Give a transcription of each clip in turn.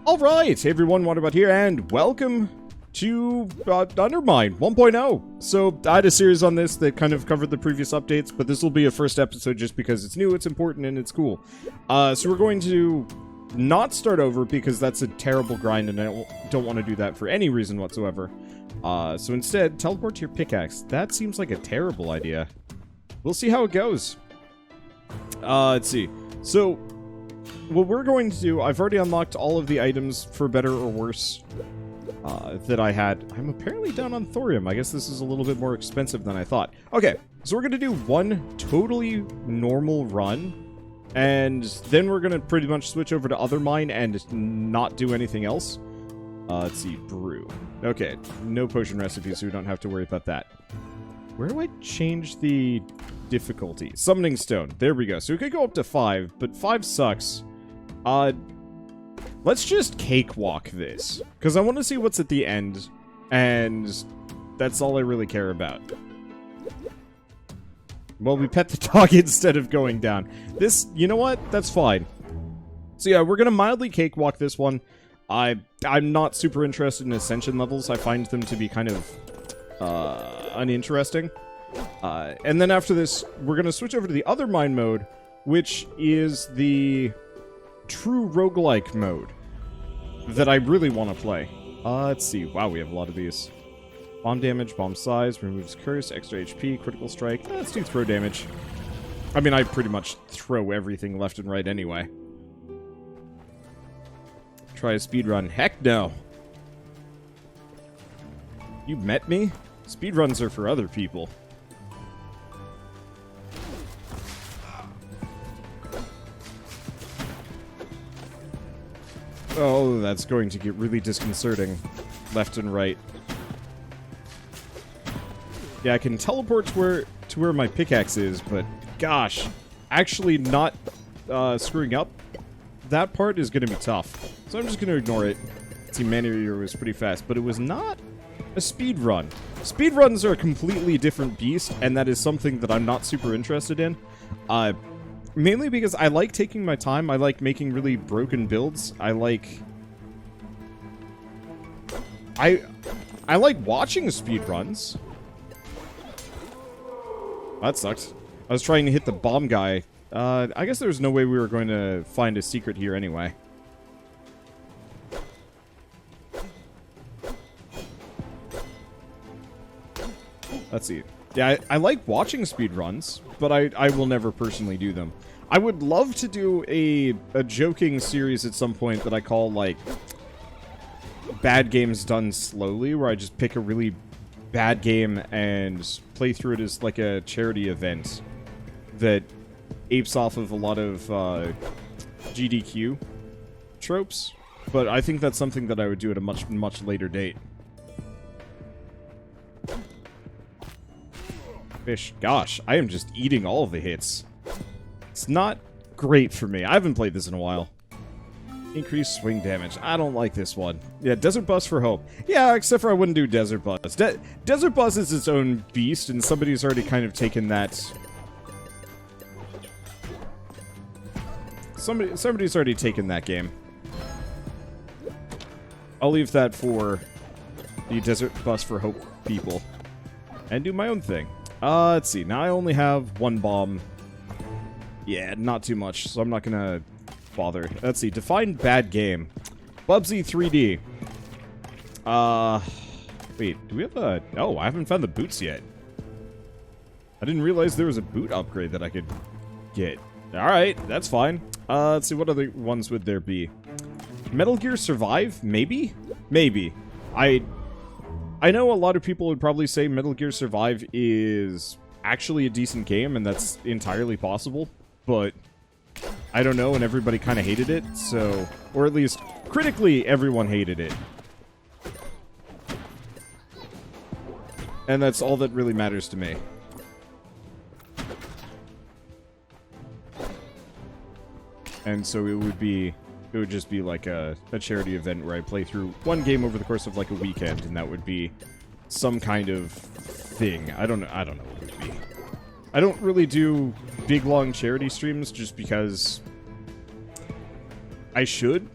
Alright, hey everyone, Wanderbot here, and welcome to UnderMine 1.0. So, I had a series on this that kind of covered the previous updates, but this will be a first episode just because it's new, it's important, and it's cool. So we're going to not start over because that's a terrible grind, and I don't want to do that for any reason whatsoever. So instead, teleport to your pickaxe. That seems like a terrible idea. We'll see how it goes. Let's see. So, what we're going to do, I've already unlocked all of the items for better or worse that I had. I'm apparently down on thorium. I guess this is a little bit more expensive than I thought. Okay, so we're going to do one totally normal run, and then we're going to pretty much switch over to UnderMine and not do anything else. Let's see, brew. Okay, no potion recipes, so we don't have to worry about that. Where do I change the difficulty? Summoning stone. There we go. So we could go up to 5, but 5 sucks. Let's just cakewalk this, because I want to see what's at the end, and that's all I really care about. Well, we pet the dog instead of going down. This, you know what? That's fine. So yeah, we're gonna mildly cakewalk this one. I'm not super interested in ascension levels. I find them to be kind of uninteresting. And then after this, we're going to switch over to the UnderMine mode, which is the true roguelike mode that I really want to play. Let's see. Wow, we have a lot of these. Bomb damage, bomb size, removes curse, extra HP, critical strike. Let's do throw damage. I mean, I pretty much throw everything left and right anyway. Try a speedrun. Heck no. You met me? Speedruns are for other people. Oh, that's going to get really disconcerting. Left and right. Yeah, I can teleport to where my pickaxe is, but gosh, actually not screwing up that part is going to be tough. So I'm just going to ignore it. See, Mana Eater was pretty fast, but it was not a speed run. Speedruns are a completely different beast, and that is something that I'm not super interested in. Mainly because I like taking my time. I like making really broken builds. I like watching speedruns. That sucks. I was trying to hit the bomb guy. I guess there was no way we were going to find a secret here anyway. Let's see. Yeah, I like watching speedruns, but I will never personally do them. I would love to do a joking series at some point that I call, like, Bad Games Done Slowly, where I just pick a really bad game and play through it as, like, a charity event that apes off of a lot of GDQ tropes. But I think that's something that I would do at a much, much later date. Fish. Gosh, I am just eating all of the hits. It's not great for me. I haven't played this in a while. Increased swing damage. I don't like this one. Yeah, Desert Bus for Hope. Yeah, except for I wouldn't do Desert Bus. Desert Bus is its own beast, and somebody's already kind of taken that. Somebody's already taken that game. I'll leave that for the Desert Bus for Hope people. And do my own thing. Let's see. Now I only have one bomb. Yeah, not too much, so I'm not gonna bother. Let's see. Define bad game. Bubsy 3D. Wait, do we have a... Oh, I haven't found the boots yet. I didn't realize there was a boot upgrade that I could get. Alright, that's fine. Let's see, what other ones would there be? Metal Gear Survive? Maybe? Maybe. I know a lot of people would probably say Metal Gear Survive is actually a decent game, and that's entirely possible, but I don't know, and everybody kind of hated it, so... Or at least, critically, everyone hated it. And that's all that really matters to me. And so it would just be like a charity event where I play through one game over the course of like a weekend, and that would be some kind of thing. I don't know what it would be. I don't really do big long charity streams just because I should.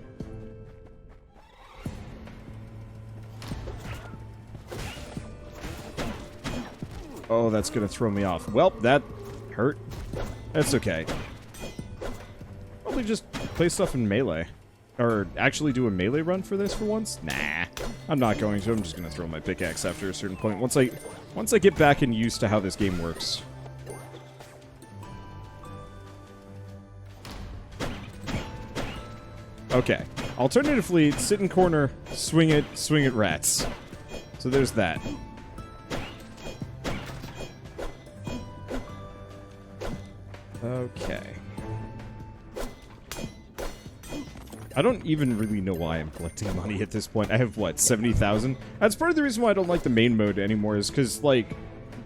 Oh, that's gonna throw me off. Well, that hurt. That's okay. Probably just play stuff in melee. Or actually do a melee run for this for once? Nah, I'm not going to. I'm just gonna throw my pickaxe after a certain point. Once I get back and used to how this game works. Okay. Alternatively, sit in corner, swing at rats. So there's that. Okay. I don't even really know why I'm collecting money at this point. I have, what, 70,000? That's part of the reason why I don't like the main mode anymore, is because, like,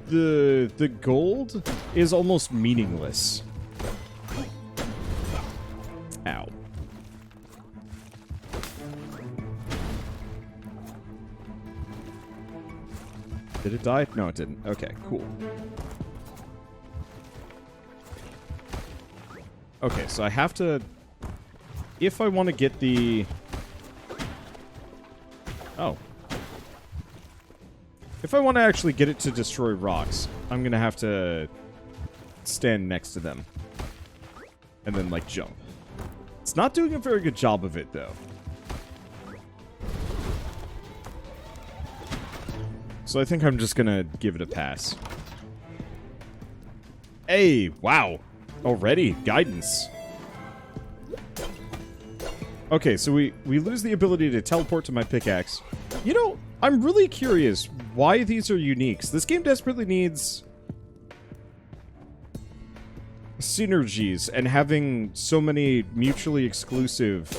the gold is almost meaningless. Ow. Did it die? No, it didn't. Okay, cool. Okay, so I have to... If I want to get the... Oh. If I want to actually get it to destroy rocks, I'm going to have to stand next to them. And then, like, jump. It's not doing a very good job of it, though. So I think I'm just going to give it a pass. Hey, wow. Already, guidance. Okay, so we lose the ability to teleport to my pickaxe. You know, I'm really curious why these are uniques. This game desperately needs synergies, and having so many mutually exclusive,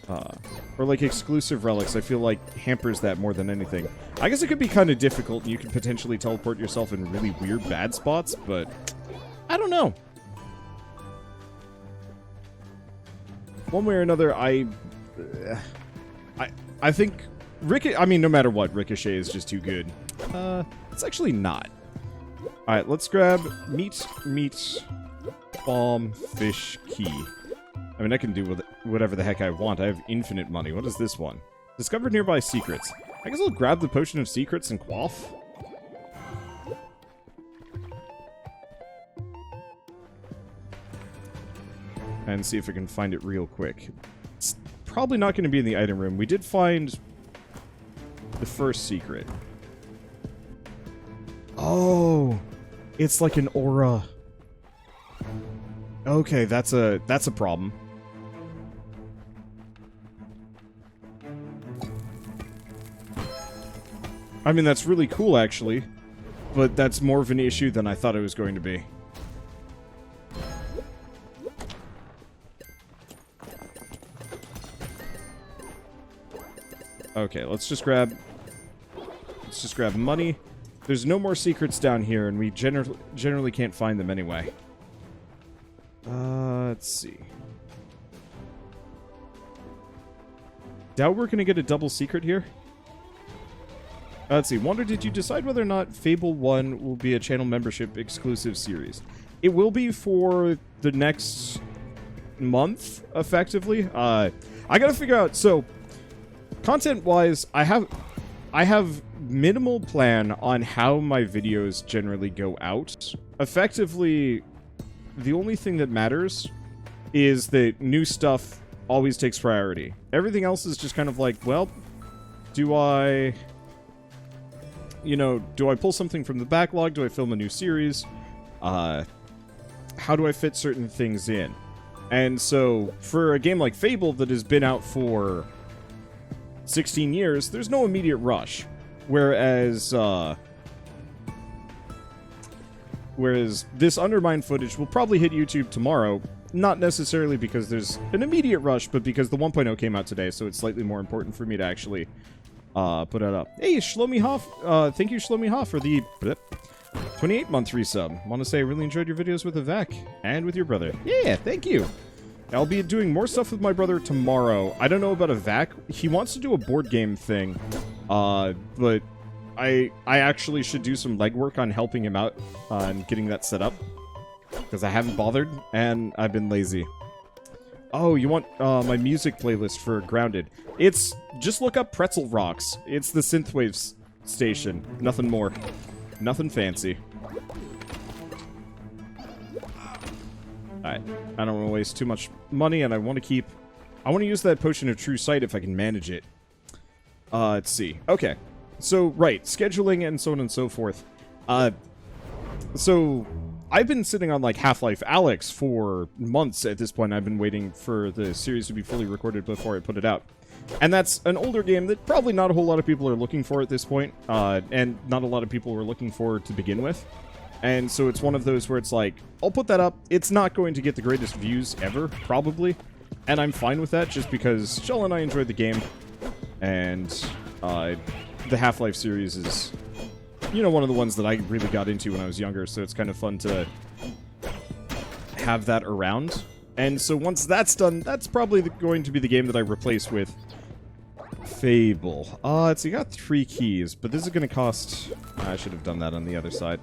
or like exclusive relics, I feel like hampers that more than anything. I guess it could be kind of difficult, and you could potentially teleport yourself in really weird bad spots, but I don't know. One way or another, I think I mean, no matter what, Ricochet is just too good. It's actually not. Alright, let's grab meat, bomb, fish, key. I mean, I can do with whatever the heck I want. I have infinite money. What is this one? Discovered nearby secrets. I guess I'll grab the potion of secrets and quaff. And see if I can find it real quick. It's probably not going to be in the item room. We did find the first secret. Oh, it's like an aura. Okay, that's a problem. I mean, that's really cool, actually. But that's more of an issue than I thought it was going to be. Okay, let's just grab money. There's no more secrets down here, and we generally can't find them anyway. Let's see. Doubt we're gonna get a double secret here. Let's see. Wonder, did you decide whether or not Fable 1 will be a channel membership exclusive series? It will be for the next month, effectively. I gotta figure out, so... Content-wise, I have minimal plan on how my videos generally go out. Effectively, the only thing that matters is that new stuff always takes priority. Everything else is just kind of like, well, do I pull something from the backlog? Do I film a new series? How do I fit certain things in? And so, for a game like Fable that has been out for 16 years, there's no immediate rush. Whereas this UnderMine footage will probably hit YouTube tomorrow, not necessarily because there's an immediate rush, but because the 1.0 came out today, so it's slightly more important for me to actually put it up. Hey, Shlomi Hoff, thank you, Shlomi Hoff, for the 28-month resub. Want to say I really enjoyed your videos with Avak and with your brother. Yeah, thank you. I'll be doing more stuff with my brother tomorrow. I don't know about Avak. He wants to do a board game thing, but I actually should do some legwork on helping him out and getting that set up, because I haven't bothered, and I've been lazy. Oh, you want my music playlist for Grounded? It's just look up Pretzel Rocks. It's the synthwave station, nothing more. Nothing fancy. Alright. I don't want to waste too much money, and I want to use that potion of true sight if I can manage it. Let's see. Okay. So, right. Scheduling and so on and so forth. So, I've been sitting on, like, Half-Life Alyx for months at this point. I've been waiting for the series to be fully recorded before I put it out. And that's an older game that probably not a whole lot of people are looking for at this point, and not a lot of people were looking for to begin with. And so it's one of those where it's like, I'll put that up. It's not going to get the greatest views ever, probably. And I'm fine with that, just because Shell and I enjoyed the game. And the Half-Life series is, you know, one of the ones that I really got into when I was younger, so it's kind of fun to have that around. And so once that's done, that's probably going to be the game that I replace with Fable. So you got 3 keys, but this is going to cost... I should have done that on the other side.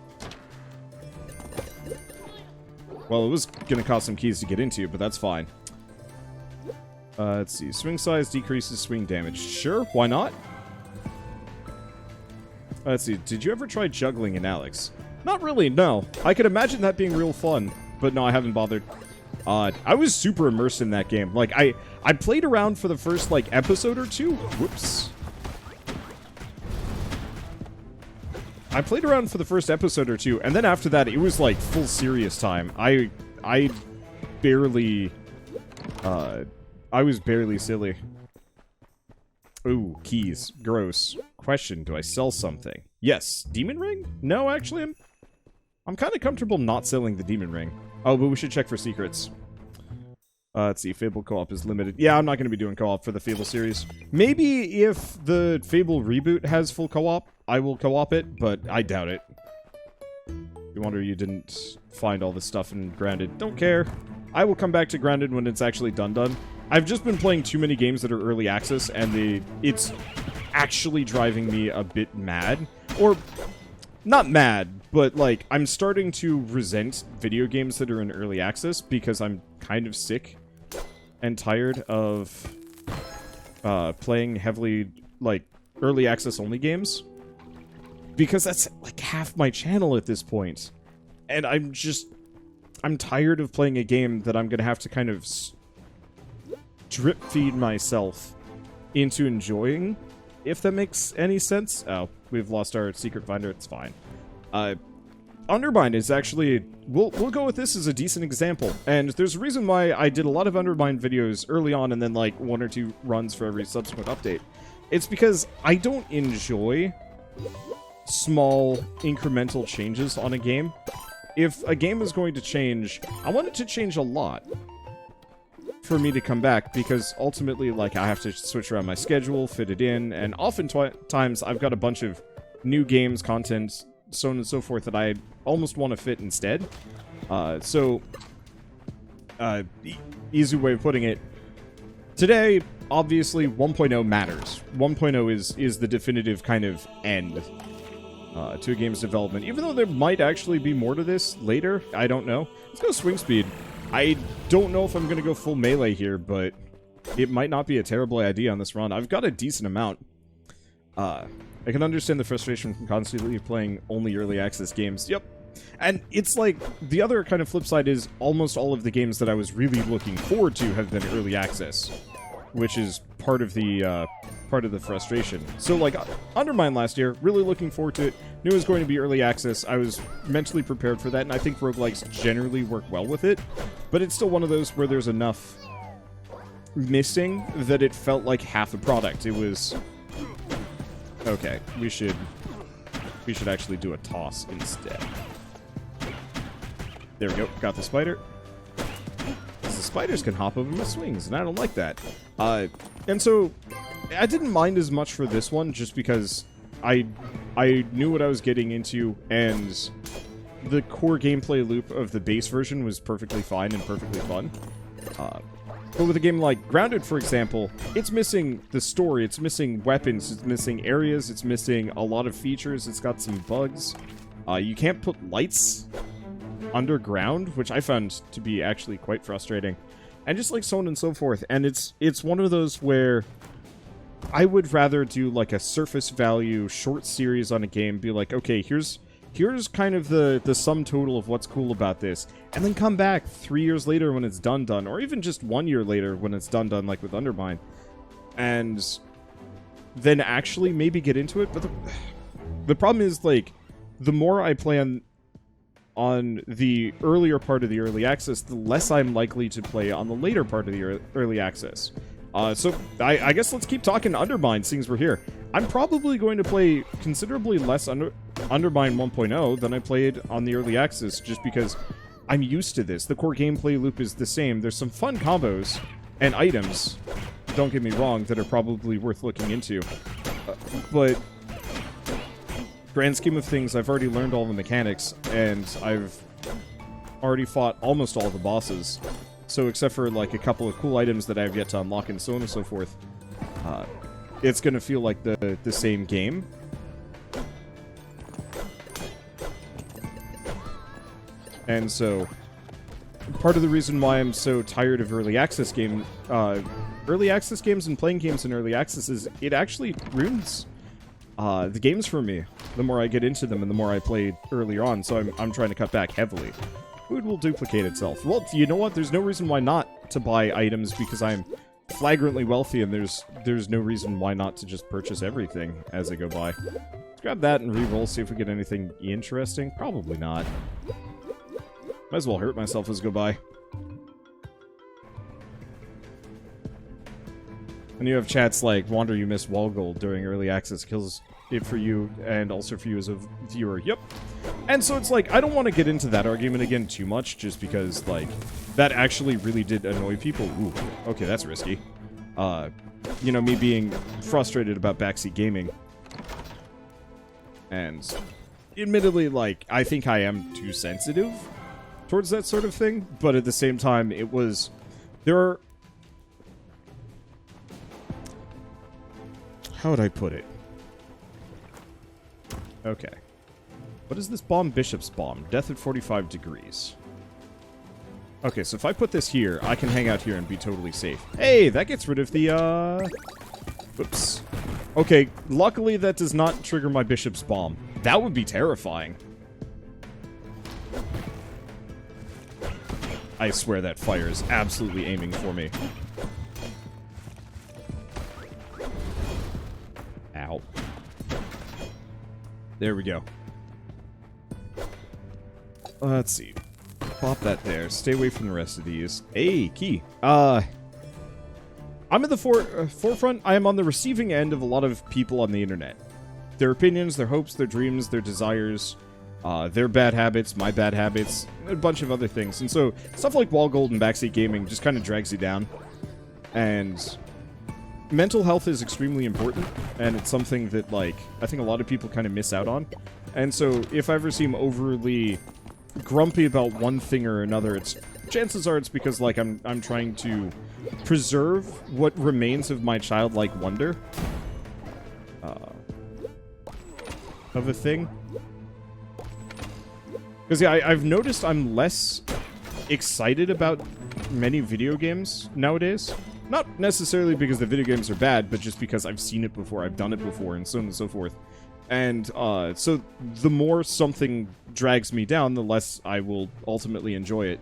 Well, it was going to cost some keys to get into, but that's fine. Let's see. Swing size decreases swing damage. Sure, why not? Let's see. Did you ever try juggling in Alyx? Not really, no. I could imagine that being real fun, but no, I haven't bothered. I was super immersed in that game. Like, I played around for the first, like, episode or 2. Whoops. I played around for the first episode or 2, and then after that, it was, like, full serious time. I barely, I was barely silly. Ooh, keys. Gross. Question, do I sell something? Yes. Demon ring? No, actually, I'm kind of comfortable not selling the demon ring. Oh, but we should check for secrets. Let's see, Fable co-op is limited. Yeah, I'm not going to be doing co-op for the Fable series. Maybe if the Fable reboot has full co-op, I will co-op it, but I doubt it. You wonder you didn't find all this stuff in Grounded. Don't care. I will come back to Grounded when it's actually done. I've just been playing too many games that are early access, and it's actually driving me a bit mad. Or... not mad, but, like, I'm starting to resent video games that are in early access because I'm kind of sick and tired of playing heavily, like, early access only games. Because that's, like, half my channel at this point. And I'm tired of playing a game that I'm gonna have to kind of drip feed myself into enjoying, if that makes any sense. Oh, we've lost our secret finder. It's fine. UnderMine is actually... We'll go with this as a decent example. And there's a reason why I did a lot of UnderMine videos early on and then, like, 1 or 2 runs for every subsequent update. It's because I don't enjoy small, incremental changes on a game. If a game is going to change, I want it to change a lot for me to come back, because ultimately, like, I have to switch around my schedule, fit it in, and oftentimes I've got a bunch of new games, content, so on and so forth that I almost want to fit instead. Easy way of putting it, today, obviously, 1.0 matters. 1.0 is the definitive kind of end to a game's development, even though there might actually be more to this later. I don't know. Let's go swing speed. I don't know if I'm going to go full melee here, but it might not be a terrible idea on this run. I've got a decent amount. I can understand the frustration from constantly playing only early access games. Yep. And it's like, the other kind of flip side is almost all of the games that I was really looking forward to have been early access, which is part of the frustration. So, like, UnderMine last year, really looking forward to it. Knew it was going to be early access. I was mentally prepared for that, and I think roguelikes generally work well with it. But it's still one of those where there's enough missing that it felt like half a product. It was... okay, we should actually do a toss instead. There we go, got the spider. The spiders can hop over my swings, and I don't like that. And so, I didn't mind as much for this one, just because I knew what I was getting into, and the core gameplay loop of the base version was perfectly fine and perfectly fun. But with a game like Grounded, for example, it's missing the story, it's missing weapons, it's missing areas, it's missing a lot of features, it's got some bugs. You can't put lights underground, which I found to be actually quite frustrating. And just like so on and so forth. And it's one of those where I would rather do like a surface value short series on a game, be like, okay, here's here's kind of the sum total of what's cool about this, and then come back 3 years later when it's done, or even just 1 year later when it's done, like with UnderMine, and then actually maybe get into it. But the problem is, like, the more I play on the earlier part of the early access, the less I'm likely to play on the later part of the early access. So I guess let's keep talking UnderMine, seeing as we're here. I'm probably going to play considerably less UnderMine 1.0 than I played on the early access, just because I'm used to this. The core gameplay loop is the same. There's some fun combos and items, don't get me wrong, that are probably worth looking into. But grand scheme of things, I've already learned all the mechanics, and I've already fought almost all the bosses. So except for like a couple of cool items that I have yet to unlock and so on and so forth, it's going to feel like the same game. And so part of the reason why I'm so tired of early access games and playing games in early access is it actually ruins the games for me the more I get into them and the more I play earlier on. So I'm trying to cut back heavily. Food will duplicate itself. Well, you know what? There's no reason why not to buy items, because I'm flagrantly wealthy, and there's no reason why not to just purchase everything as I go by. Let's grab that and re-roll, see if we get anything interesting. Probably not. Might as well hurt myself as I go by. And you have chats like, Wander, you missed wall gold during early access. Kills it for you, and also for you as a viewer. Yep. And so it's like, I don't want to get into that argument again too much, just because, like, that actually really did annoy people. Ooh, okay, that's risky. You know, me being frustrated about backseat gaming. And admittedly, like, I think I am too sensitive towards that sort of thing, but at the same time, it was... How would I put it? Okay. What is this bomb? Bishop's bomb. Death at 45 degrees. Okay, so if I put this here, I can hang out here and be totally safe. Hey, that gets rid of the, Whoops. Okay, luckily that does not trigger my bishop's bomb. That would be terrifying. I swear that fire is absolutely aiming for me. Ow. There we go. Let's see. Pop that there. Stay away from the rest of these. Hey, key. I'm at the forefront. I am on the receiving end of a lot of people on the internet. Their opinions, their hopes, their dreams, their desires, their bad habits, my bad habits, a bunch of other things. And so, stuff like wall gold and backseat gaming just kind of drags you down. And mental health is extremely important, and it's something that, like, I think a lot of people kind of miss out on. And so, if I ever seem overly grumpy about one thing or another, chances are it's because, like, I'm trying to preserve what remains of my childlike wonder of a thing. Because, yeah, I've noticed I'm less excited about many video games nowadays. Not necessarily because the video games are bad, but just because I've seen it before, I've done it before, and so on and so forth. And so the more something drags me down, the less I will ultimately enjoy it.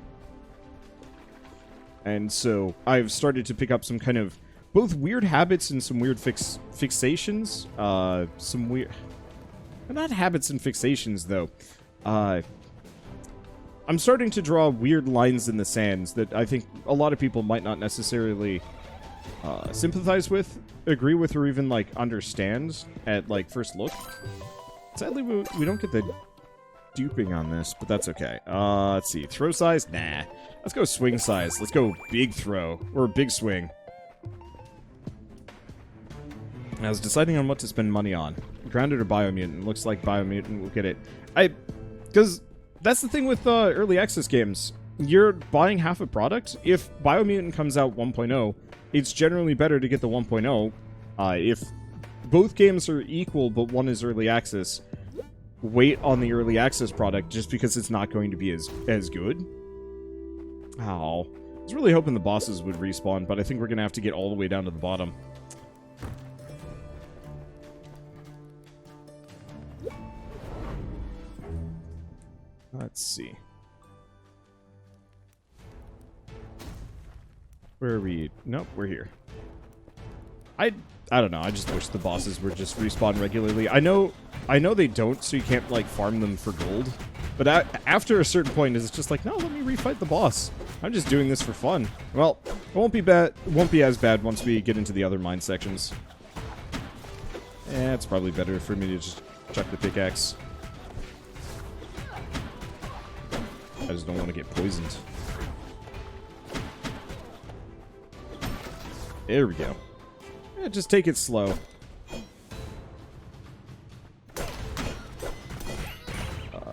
And so I've started to pick up some kind of both weird habits and some weird fixations. Some weird... Not habits and fixations, though. I'm starting to draw weird lines in the sands that I think a lot of people might not necessarily sympathize with, agree with, or even, like, understand at, like, first look. Sadly, we don't get the duping on this, but that's okay. Let's see. Throw size? Nah. Let's go swing size. Let's go big throw. Or big swing. I was deciding on what to spend money on. Grounded or Biomutant? Looks like Biomutant will get it. Because that's the thing with early access games. You're buying half a product. If Biomutant comes out 1.0, it's generally better to get the 1.0. If both games are equal, but one is early access, wait on the early access product just because it's not going to be as good. Oh. I was really hoping the bosses would respawn, but I think we're going to have to get all the way down to the bottom. Let's see. Where are we? Nope, we're here. I don't know. I just wish the bosses would just respawn regularly. I know they don't, so you can't like farm them for gold. But after a certain point, it's just like, no, let me refight the boss. I'm just doing this for fun. Well, it won't be bad. Won't be as bad once we get into the other mine sections. It's probably better for me to just chuck the pickaxe. I just don't want to get poisoned. There we go. Yeah, just take it slow.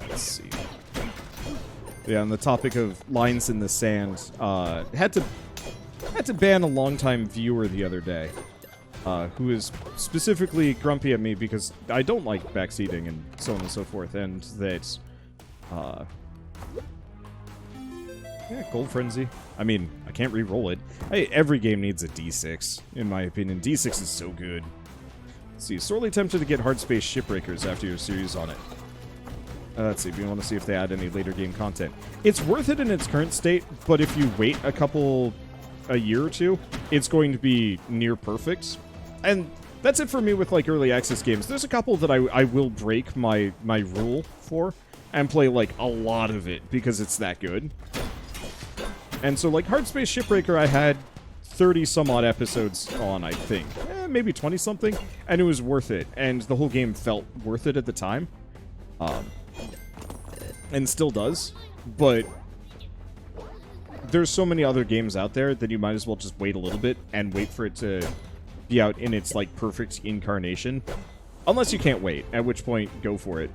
Let's see. Yeah, on the topic of lines in the sand, had to ban a longtime viewer the other day, who is specifically grumpy at me because I don't like backseating and so on and so forth, and that, yeah, Gold Frenzy. I mean, I can't re-roll it. Every game needs a D6, in my opinion. D6 is so good. Let's see, sorely tempted to get Hard Space Shipbreakers after your series on it. Let's see, we want to see if they add any later game content. It's worth it in its current state, but if you wait a year or two, it's going to be near perfect. And that's it for me with, like, early access games. There's a couple that I will break my rule for and play, like, a lot of it because it's that good. And so, like, Hard Space Shipbreaker, I had 30-some-odd episodes on, I think. Maybe 20-something, and it was worth it. And the whole game felt worth it at the time. And still does. But there's so many other games out there that you might as well just wait a little bit and wait for it to be out in its, like, perfect incarnation. Unless you can't wait, at which point, go for it.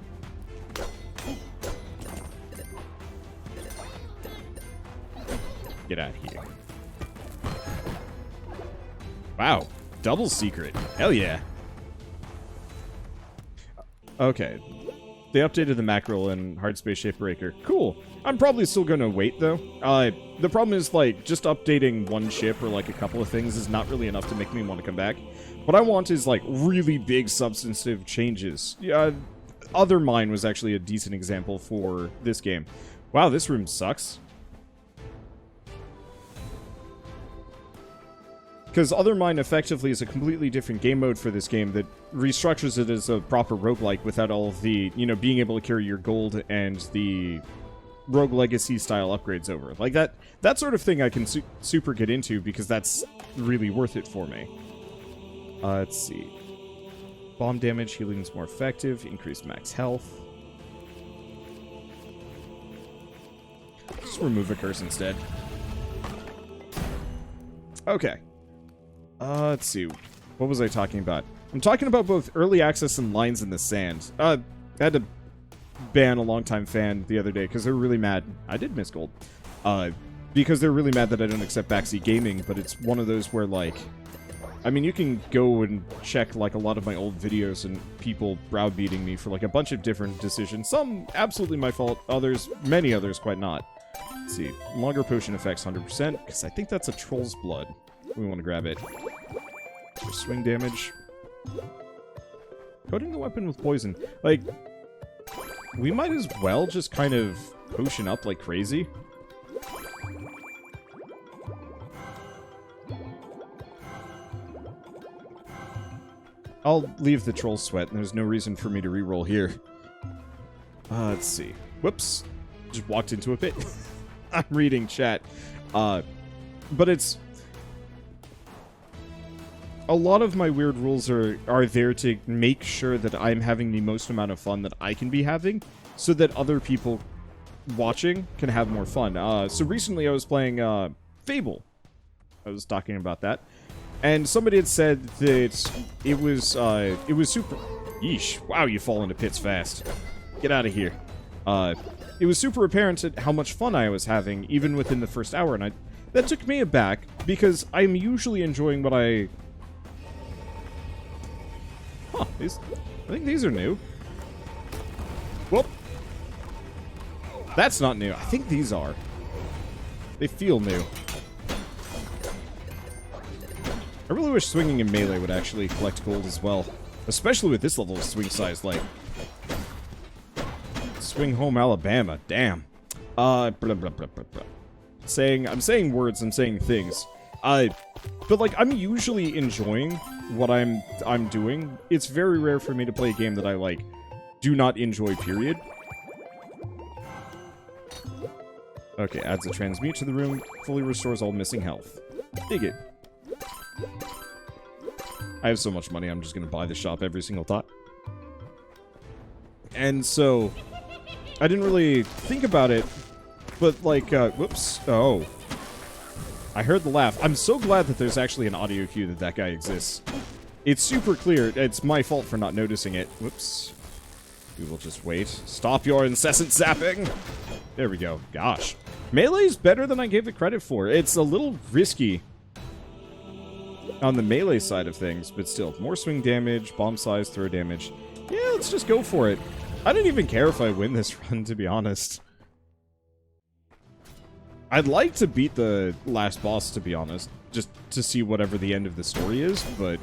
Get out of here. Wow. Double secret. Hell yeah. Okay. They updated the mackerel in Hard Space Shipbreaker. Cool. I'm probably still gonna wait, though. The problem is, like, just updating one ship or, like, a couple of things is not really enough to make me want to come back. What I want is, like, really big substantive changes. Yeah, UnderMine was actually a decent example for this game. Wow, this room sucks. Because UnderMine effectively is a completely different game mode for this game that restructures it as a proper roguelike without all of the, you know, being able to carry your gold and the Rogue Legacy style upgrades over. Like, that sort of thing I can super get into because that's really worth it for me. Let's see. Bomb damage, healing is more effective, increased max health. Just remove a curse instead. Okay. Let's see. What was I talking about? I'm talking about both early access and lines in the sand. I had to ban a longtime fan the other day because they were really mad. I did miss gold. Because they're really mad that I don't accept backseat gaming, but it's one of those where, like, I mean, you can go and check, like, a lot of my old videos and people browbeating me for, like, a bunch of different decisions. Some absolutely my fault, others, many others quite not. Let's see. Longer potion effects 100%, because I think that's a troll's blood. We want to grab it. For swing damage. Coating the weapon with poison. Like, we might as well just kind of potion up like crazy. I'll leave the troll sweat, and there's no reason for me to reroll here. Let's see. Whoops. Just walked into a pit. I'm reading chat. But it's... A lot of my weird rules are there to make sure that I'm having the most amount of fun that I can be having, so that other people watching can have more fun. So recently I was playing Fable. I was talking about that. And somebody had said that it was super... Yeesh. Wow, you fall into pits fast. Get out of here. It was super apparent at how much fun I was having, even within the first hour, and that took me aback, because I'm usually enjoying what I... Huh, I think these are new. Whoop. That's not new. I think these are. They feel new. I really wish swinging in melee would actually collect gold as well. Especially with this level of swing size, like... Swing Home, Alabama. Damn. Blah, blah, blah, blah, blah. I'm saying words, I'm saying things. But like, I'm usually enjoying what I'm doing. It's very rare for me to play a game that I, like, do not enjoy, period. Okay, adds a transmute to the room, fully restores all missing health. Dig it. I have so much money, I'm just gonna buy the shop every single time. And so, I didn't really think about it, but like, whoops, oh. I heard the laugh. I'm so glad that there's actually an audio cue that guy exists. It's super clear. It's my fault for not noticing it. Whoops. We will just wait. Stop your incessant zapping! There we go. Gosh. Melee's better than I gave it credit for. It's a little risky on the melee side of things, but still. More swing damage, bomb size, throw damage. Yeah, let's just go for it. I don't even care if I win this run, to be honest. I'd like to beat the last boss, to be honest, just to see whatever the end of the story is, but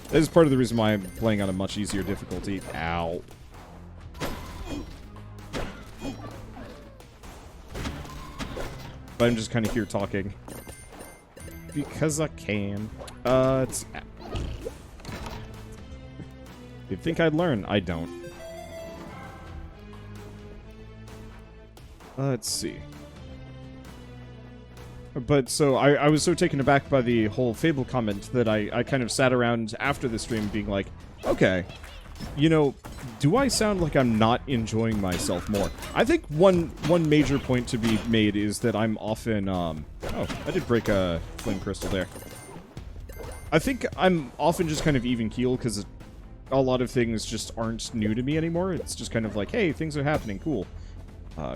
that is part of the reason why I'm playing on a much easier difficulty. Ow. But I'm just kind of here talking. Because I can. It's... You'd think I'd learn. I don't. Let's see. But so, I was so taken aback by the whole Fable comment that I kind of sat around after the stream being like, okay, you know, do I sound like I'm not enjoying myself more? I think one major point to be made is that I'm often, oh, I did break a flame crystal there. I think I'm often just kind of even keel because a lot of things just aren't new to me anymore. It's just kind of like, hey, things are happening, cool.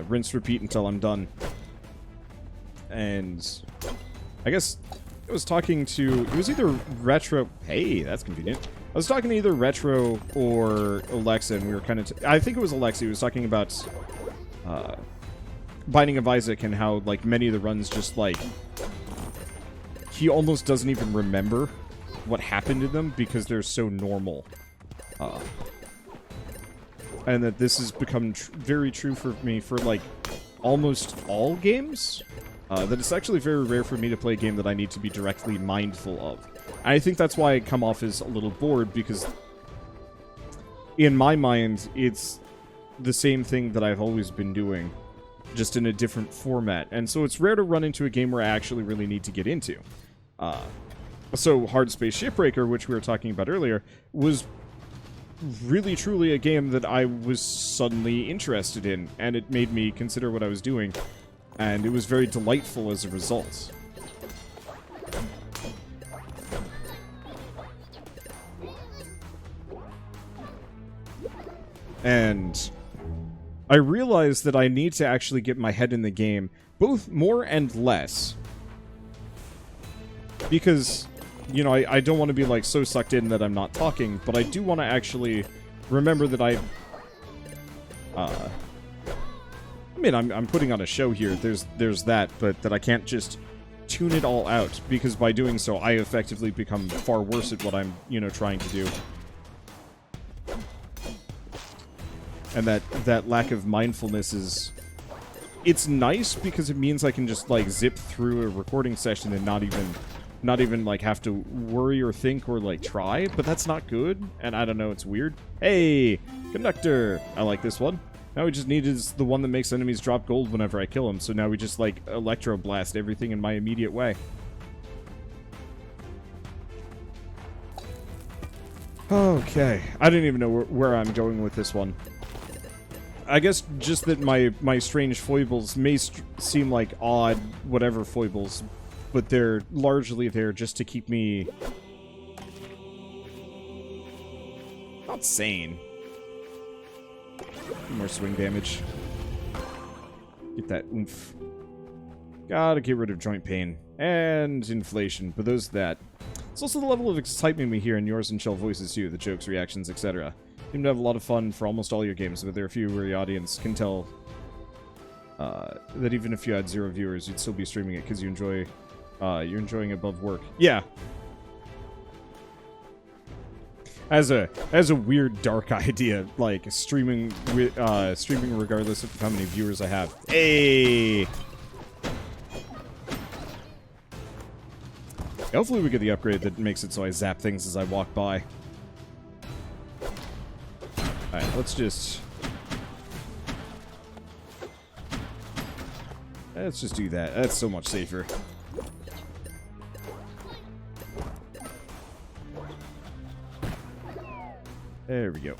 Rinse, repeat until I'm done. And I guess I was talking to... It was either Retro... Hey, that's convenient. I was talking to either Retro or Alexa, and we were kind of... I think it was Alexa who was talking about Binding of Isaac and how, like, many of the runs just, like... He almost doesn't even remember what happened to them because they're so normal. And that this has become very true for me for, like, almost all games. That it's actually very rare for me to play a game that I need to be directly mindful of. And I think that's why I come off as a little bored, because in my mind, it's the same thing that I've always been doing, just in a different format. And so it's rare to run into a game where I actually really need to get into. So Hard Space Shipbreaker, which we were talking about earlier, was really truly a game that I was suddenly interested in, and it made me consider what I was doing, and it was very delightful as a result. And I realized that I need to actually get my head in the game, both more and less. Because, you know, I don't want to be, like, so sucked in that I'm not talking, but I do want to actually remember that I mean, I'm putting on a show here, there's that, but that I can't just tune it all out, because by doing so, I effectively become far worse at what I'm, you know, trying to do. And that lack of mindfulness is... It's nice, because it means I can just, like, zip through a recording session and not even, like, have to worry or think or, like, try, but that's not good, and I don't know, it's weird. Hey, Conductor! I like this one. Now we just need is the one that makes enemies drop gold whenever I kill them, so now we just, like, electro blast everything in my immediate way. Okay, I didn't even know where I'm going with this one. I guess just that my strange foibles may seem like odd, whatever foibles, but they're largely there just to keep me... not sane. More swing damage. Get that oomph. Gotta get rid of joint pain. And inflation, but those that. It's also the level of excitement we hear in yours and Shell voices too, the jokes, reactions, etc. Seem to have a lot of fun for almost all your games, but there are a few where the audience can tell that even if you had 0 viewers, you'd still be streaming it because you enjoy, you're enjoying above work. Yeah. as a weird dark idea, like streaming regardless of how many viewers I have. Hey. Hopefully we get the upgrade that makes it so I zap things as I walk by. Alright, let's just do that. That's so much safer. There we go.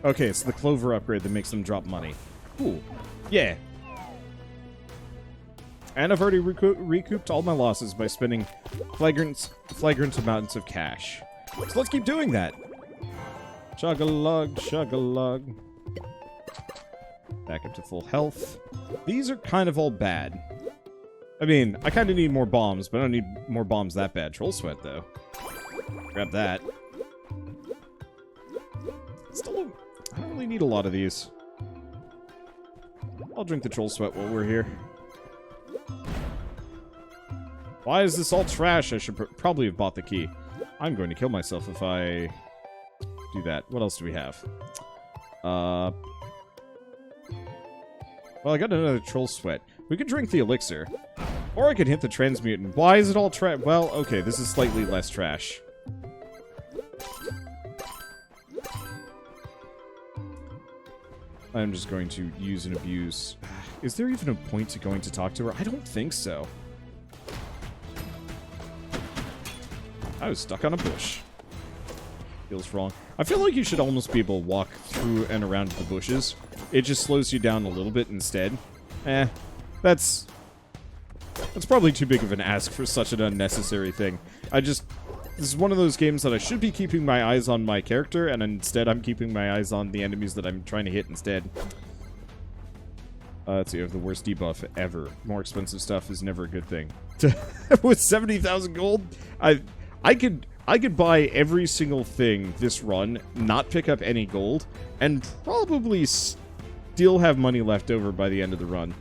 Okay, it's the clover upgrade that makes them drop money. Cool. Yeah. And I've already recouped all my losses by spending flagrant amounts of cash. So let's keep doing that. Chug-a-lug, chug-a-lug. Back up to full health. These are kind of all bad. I mean, I kind of need more bombs, but I don't need more bombs that bad. Troll sweat, though. Grab that. Still, I don't really need a lot of these. I'll drink the troll sweat while we're here. Why is this all trash? I should probably have bought the key. I'm going to kill myself if I do that. What else do we have? Well, I got another troll sweat. We could drink the elixir. Or I could hit the transmutant. Why is it all trash? Well, okay, this is slightly less trash. I'm just going to use and abuse. Is there even a point to going to talk to her? I don't think so. I was stuck on a bush. Feels wrong. I feel like you should almost be able to walk through and around the bushes. It just slows you down a little bit instead. That's probably too big of an ask for such an unnecessary thing. This is one of those games that I should be keeping my eyes on my character, and instead I'm keeping my eyes on the enemies that I'm trying to hit instead. Let's see, I have the worst debuff ever. More expensive stuff is never a good thing. With 70,000 gold, I could buy every single thing this run, not pick up any gold, and probably still have money left over by the end of the run.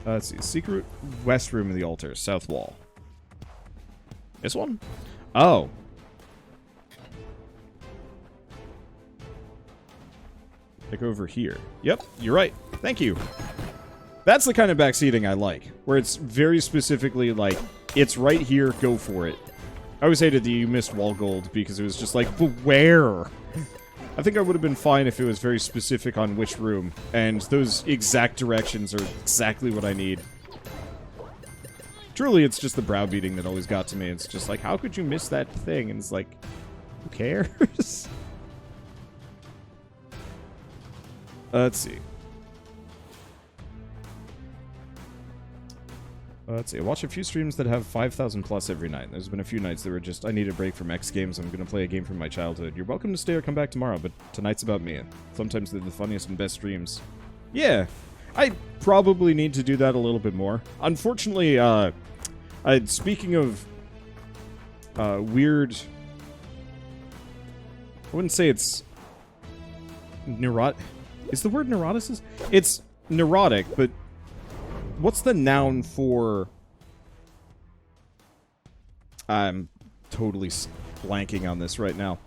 Let's see. Secret west room of the altar. South wall. This one? Oh. Like over here. Yep, you're right. Thank you. That's the kind of backseating I like. Where it's very specifically like, it's right here, go for it. I always hated that you missed wall gold because it was just like, but where? I think I would have been fine if it was very specific on which room, and those exact directions are exactly what I need. Truly, it's just the browbeating that always got to me. It's just like, how could you miss that thing? And it's like, who cares? Let's see. Let's see. I watch a few streams that have 5,000 plus every night. There's been a few nights that were just, I need a break from X Games. I'm going to play a game from my childhood. You're welcome to stay or come back tomorrow, but tonight's about me. Sometimes they're the funniest and best streams. Yeah, I probably need to do that a little bit more. Unfortunately, speaking of weird, I wouldn't say it's neurotic. Is the word neuroticism? It's neurotic, but what's the noun for... I'm totally blanking on this right now.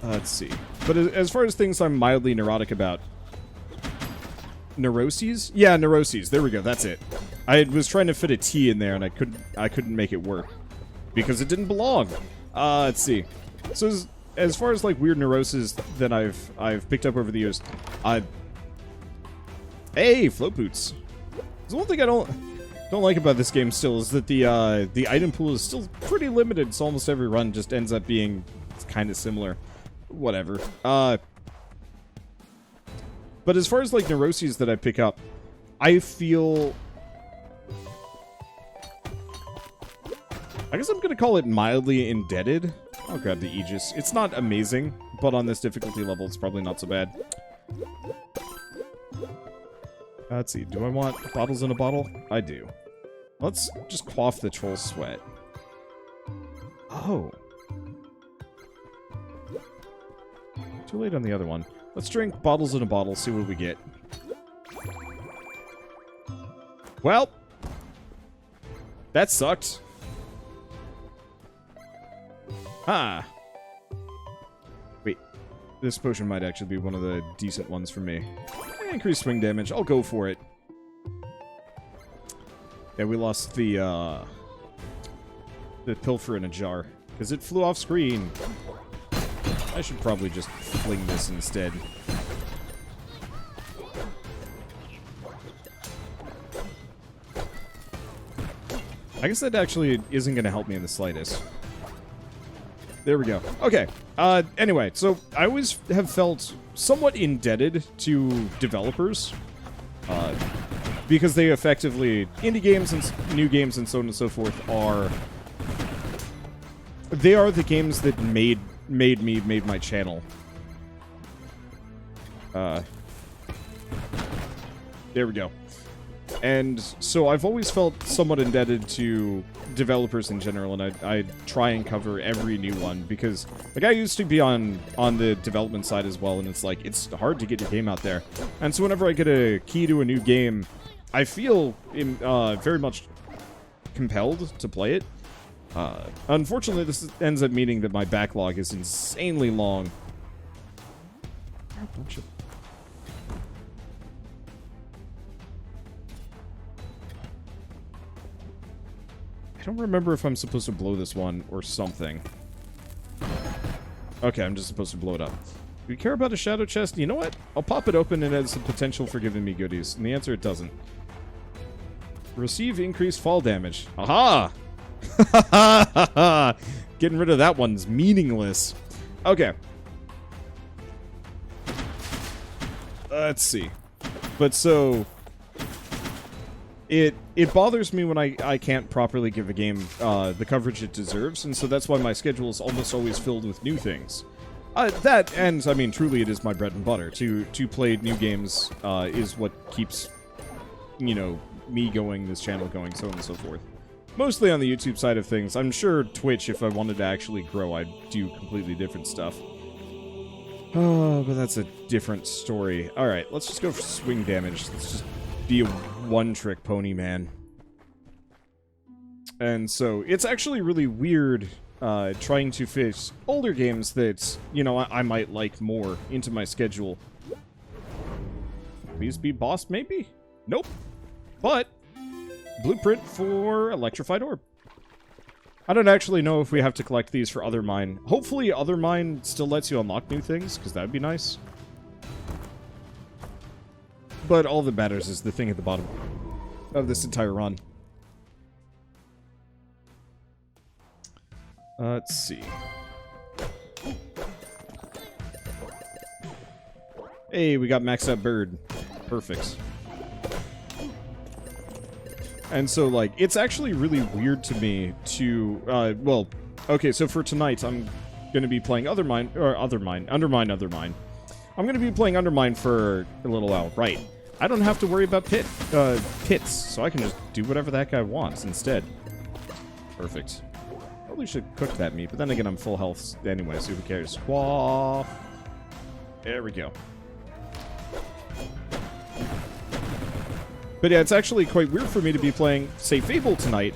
Let's see. But as far as things I'm mildly neurotic about... Neuroses? Yeah, neuroses. There we go. That's it. I was trying to fit a T in there, and I couldn't make it work. Because it didn't belong. Let's see. So... As far as like weird neuroses that I've picked up over the years, hey, float boots. The one thing I don't like about this game still is that the item pool is still pretty limited. So almost every run just ends up being kind of similar. Whatever. But as far as like neuroses that I pick up, I feel. I guess I'm gonna call it mildly indebted. I'll grab the Aegis. It's not amazing, but on this difficulty level, it's probably not so bad. Let's see. Do I want bottles in a bottle? I do. Let's just quaff the troll sweat. Oh. Too late on the other one. Let's drink bottles in a bottle, see what we get. Well, that sucked. Ah. Wait, this potion might actually be one of the decent ones for me. Increased swing damage, I'll go for it. Yeah, we lost the pilfer in a jar, because it flew off screen. I should probably just fling this instead. I guess that actually isn't going to help me in the slightest. There we go. Okay. Anyway, so I always have felt somewhat indebted to developers. Because they effectively... Indie games and new games and so on and so forth are... They are the games that made my channel. There we go. And so I've always felt somewhat indebted to developers in general, and I try and cover every new one, because like I used to be on the development side as well, and it's like, it's hard to get your game out there. And so whenever I get a key to a new game, I feel very much compelled to play it. Unfortunately, this ends up meaning that my backlog is insanely long. A bunch of... I don't remember if I'm supposed to blow this one or something. Okay, I'm just supposed to blow it up. Do you care about a shadow chest? You know what? I'll pop it open and it has the potential for giving me goodies. And the answer, it doesn't. Receive increased fall damage. Aha! Getting rid of that one's meaningless. Okay. Let's see. But so... It bothers me when I can't properly give a game the coverage it deserves, and so that's why my schedule is almost always filled with new things. That, and, I mean, truly it is my bread and butter. To play new games is what keeps, you know, me going, this channel going, so on and so forth. Mostly on the YouTube side of things. I'm sure Twitch, if I wanted to actually grow, I'd do completely different stuff. Oh, but that's a different story. Alright, let's just go for swing damage. Let's just be a one-trick pony, man. And so, it's actually really weird trying to fit older games that, you know, I might like more into my schedule. Please be boss, maybe? Nope. But, blueprint for Electrified Orb. I don't actually know if we have to collect these for UnderMine. Hopefully UnderMine still lets you unlock new things, because that would be nice. But all that matters is the thing at the bottom of this entire run. Let's see. Hey, we got maxed out bird. Perfect. And so, like, it's actually really weird to me to, well, okay, so for tonight, I'm gonna be playing UnderMine. I'm gonna be playing UnderMine for a little while, right. I don't have to worry about pits, so I can just do whatever that guy wants instead. Perfect. Probably should cook that meat, but then again, I'm full health anyway, so who cares? Squaw. There we go. But yeah, it's actually quite weird for me to be playing, say, Fable tonight,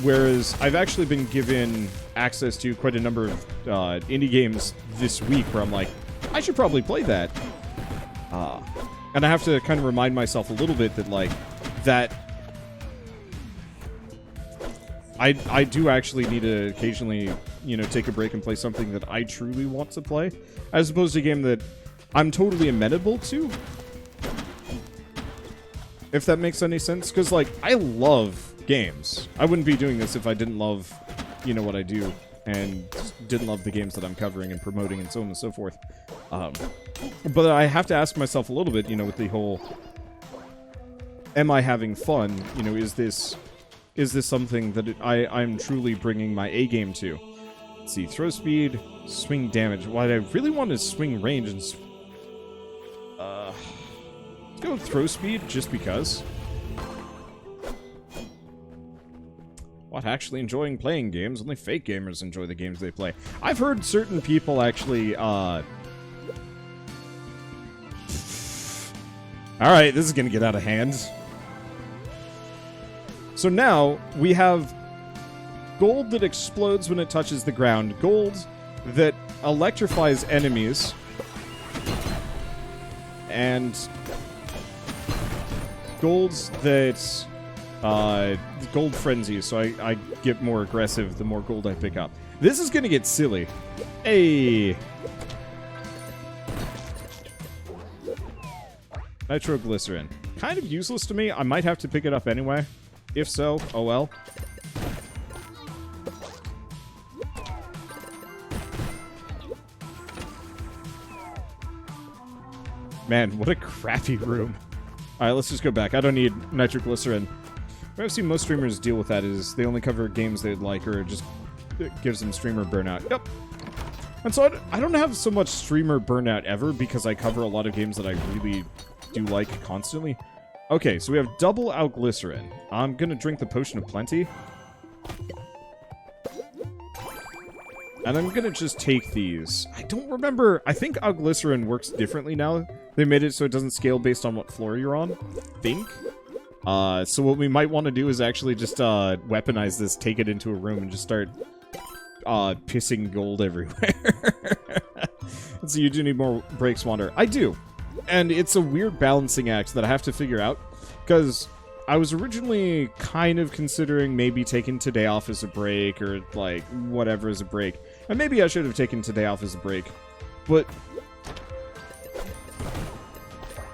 whereas I've actually been given access to quite a number of indie games this week where I'm like, I should probably play that. And I have to kind of remind myself a little bit that, like, that I do actually need to occasionally, you know, take a break and play something that I truly want to play, as opposed to a game that I'm totally amenable to. If that makes any sense, because, like, I love games. I wouldn't be doing this if I didn't love, you know, what I do, and didn't love the games that I'm covering and promoting and so on and so forth. But I have to ask myself a little bit, you know, with the whole, am I having fun? You know, is this something that I'm truly bringing my A game to? Let's see, throw speed, swing damage. What I really want is swing range and... let's go with throw speed, just because. What, actually enjoying playing games? Only fake gamers enjoy the games they play. I've heard certain people actually, Alright, this is gonna get out of hand. So now, we have gold that explodes when it touches the ground, gold that electrifies enemies, and gold that, gold frenzy, so I get more aggressive the more gold I pick up. This is gonna get silly. Hey! Nitroglycerin. Kind of useless to me. I might have to pick it up anyway. If so, oh well. Man, what a crappy room. Alright, let's just go back. I don't need nitroglycerin. What I've seen most streamers deal with that is they only cover games they'd like, or it just gives them streamer burnout. Yep. And so I don't have so much streamer burnout ever because I cover a lot of games that I really do like constantly. Okay, so we have double outglycerin. I'm gonna drink the potion of plenty. And I'm gonna just take these. I don't remember. I think outglycerin works differently now. They made it so it doesn't scale based on what floor you're on. I think. So what we might want to do is actually just weaponize this, take it into a room, and just start pissing gold everywhere. So you do need more breaks, Wander. I do. And it's a weird balancing act that I have to figure out, because I was originally kind of considering maybe taking today off as a break, or, like, whatever as a break. And maybe I should have taken today off as a break. But,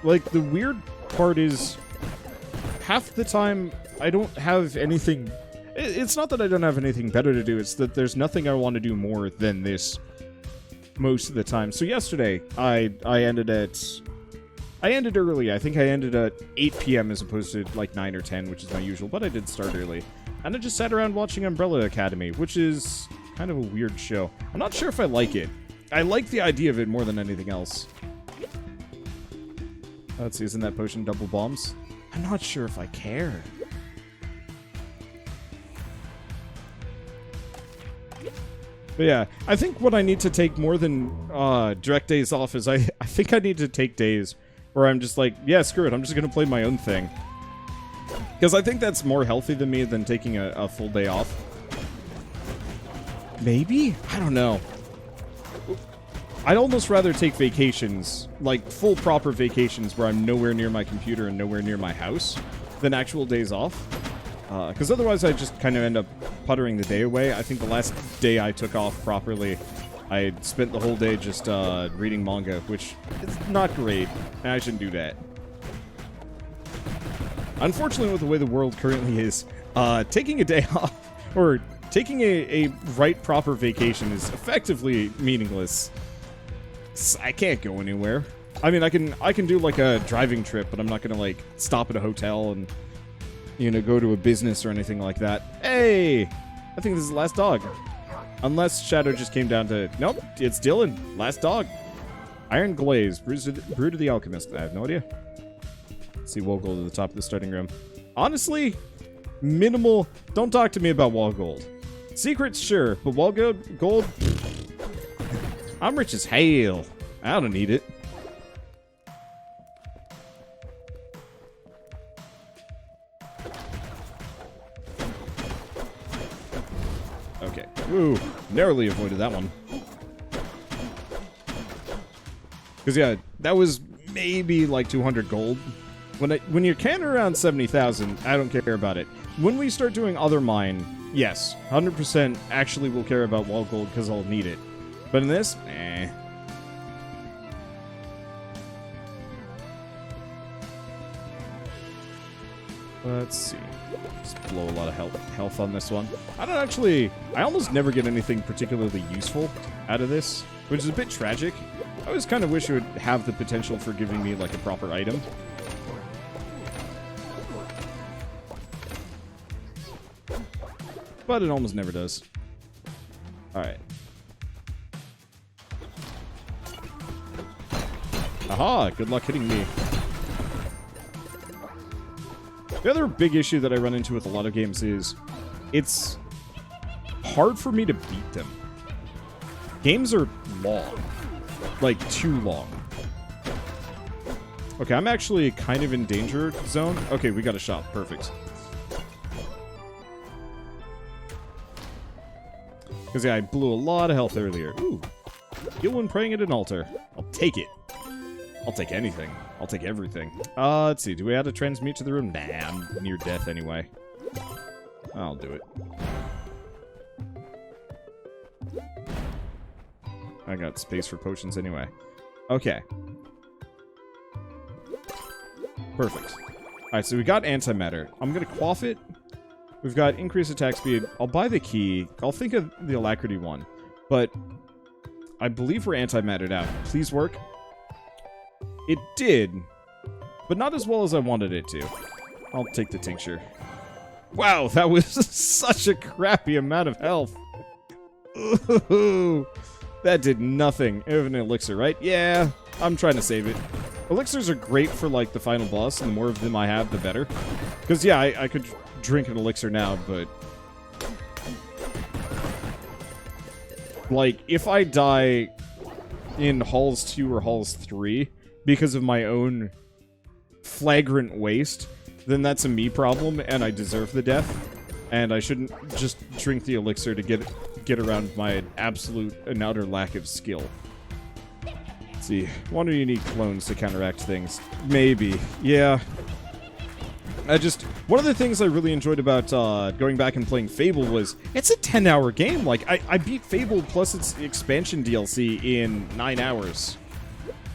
like, the weird part is, half the time, I don't have anything... It's not that I don't have anything better to do, it's that there's nothing I want to do more than this most of the time. So yesterday, I ended early. I think I ended at 8 p.m. as opposed to like 9 or 10, which is my usual, but I did start early. And I just sat around watching Umbrella Academy, which is kind of a weird show. I'm not sure if I like it. I like the idea of it more than anything else. Let's see, isn't that potion double bombs? I'm not sure if I care. But yeah, I think what I need to take more than direct days off is I think I need to take days where I'm just like, yeah, screw it, I'm just going to play my own thing. Because I think that's more healthy than me than taking a full day off. Maybe? I don't know. I'd almost rather take vacations, like full proper vacations where I'm nowhere near my computer and nowhere near my house, than actual days off. Because otherwise I just kind of end up puttering the day away. I think the last day I took off properly, I spent the whole day just reading manga, which is not great, and I shouldn't do that. Unfortunately, with the way the world currently is, taking a day off, or taking a right proper vacation is effectively meaningless. I can't go anywhere. I mean, I can do like a driving trip, but I'm not gonna like stop at a hotel and, you know, go to a business or anything like that. Hey! I think this is the last dog. Unless Shadow just came down to... Nope, it's Dylan. Last dog. Iron Glaze. Brood of the Alchemist. I have no idea. Let's see wall gold at the top of the starting room. Honestly, minimal... Don't talk to me about wall gold. Secrets, sure. But wall gold... I'm rich as hell. I don't need it. Okay. Ooh, narrowly avoided that one. Because, yeah, that was maybe like 200 gold. When you're canning around 70,000, I don't care about it. When we start doing UnderMine, yes, 100% actually will care about wall gold because I'll need it. But in this, eh. Let's see. Just blow a lot of health on this one. I almost never get anything particularly useful out of this, which is a bit tragic. I always kind of wish it would have the potential for giving me like a proper item. But it almost never does. Alright. Aha! Good luck hitting me. The other big issue that I run into with a lot of games is it's hard for me to beat them. Games are long. Like, too long. Okay, I'm actually kind of in danger zone. Okay, we got a shop. Perfect. Because, yeah, I blew a lot of health earlier. Ooh. Heal when praying at an altar. I'll take it. I'll take anything. I'll take everything. Let's see. Do we have to transmute to the room? Nah, I'm near death anyway. I'll do it. I got space for potions anyway. Okay. Perfect. Alright, so we got antimatter. I'm gonna quaff it. We've got increased attack speed. I'll buy the key. I'll think of the alacrity one. But I believe we're antimattered out. Please work. It did. But not as well as I wanted it to. I'll take the tincture. Wow, that was such a crappy amount of health. Ooh, that did nothing. I have an elixir, right? Yeah, I'm trying to save it. Elixirs are great for, like, the final boss, and the more of them I have, the better. Because, yeah, I could drink an elixir now, but... like, if I die in Halls 2 or Halls 3 because of my own flagrant waste, then that's a me problem, and I deserve the death. And I shouldn't just drink the elixir to get around my absolute and utter lack of skill. Let's see. Wonder you need clones to counteract things. Maybe. Yeah. One of the things I really enjoyed about going back and playing Fable was, it's a 10-hour game. Like, I beat Fable plus its expansion DLC in 9 hours.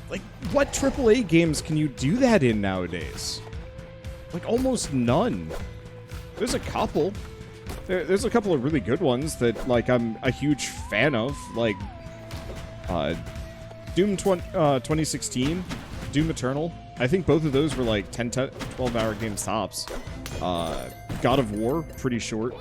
Like, what AAA games can you do that in nowadays? Like, almost none. There's a couple. There's a couple of really good ones that, like, I'm a huge fan of. Like, Doom 2016, Doom Eternal. I think both of those were, like, 10, 12-hour games tops. God of War, pretty short.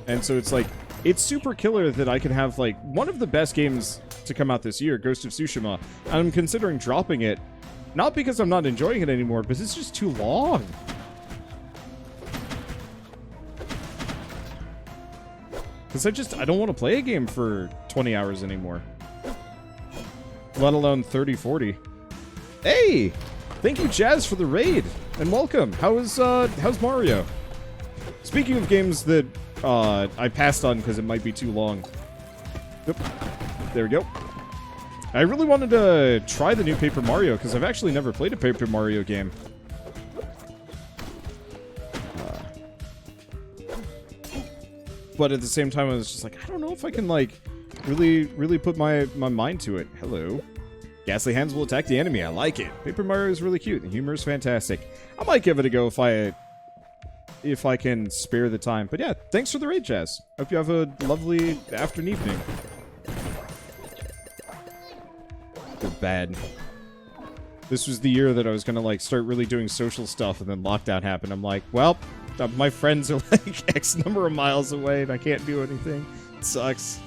And so it's like, it's super killer that I can have, like, one of the best games to come out this year, Ghost of Tsushima, and I'm considering dropping it. Not because I'm not enjoying it anymore, but it's just too long. Because I don't want to play a game for 20 hours anymore. Let alone 30, 40. Hey! Thank you, Jazz, for the raid! And welcome! How's Mario? Speaking of games that, I passed on because it might be too long. Yep. There we go. I really wanted to try the new Paper Mario, because I've actually never played a Paper Mario game. But at the same time, I was just like, I don't know if I can, like, really put my mind to it. Hello. Ghastly hands will attack the enemy. I like it. Paper Mario is really cute. The humor is fantastic. I might give it a go if I can spare the time. But yeah, thanks for the raid, Jazz. Hope you have a lovely afternoon, evening. They're bad. This was the year that I was gonna, like, start really doing social stuff, and then lockdown happened. I'm like, well, my friends are, like, X number of miles away, and I can't do anything. It sucks.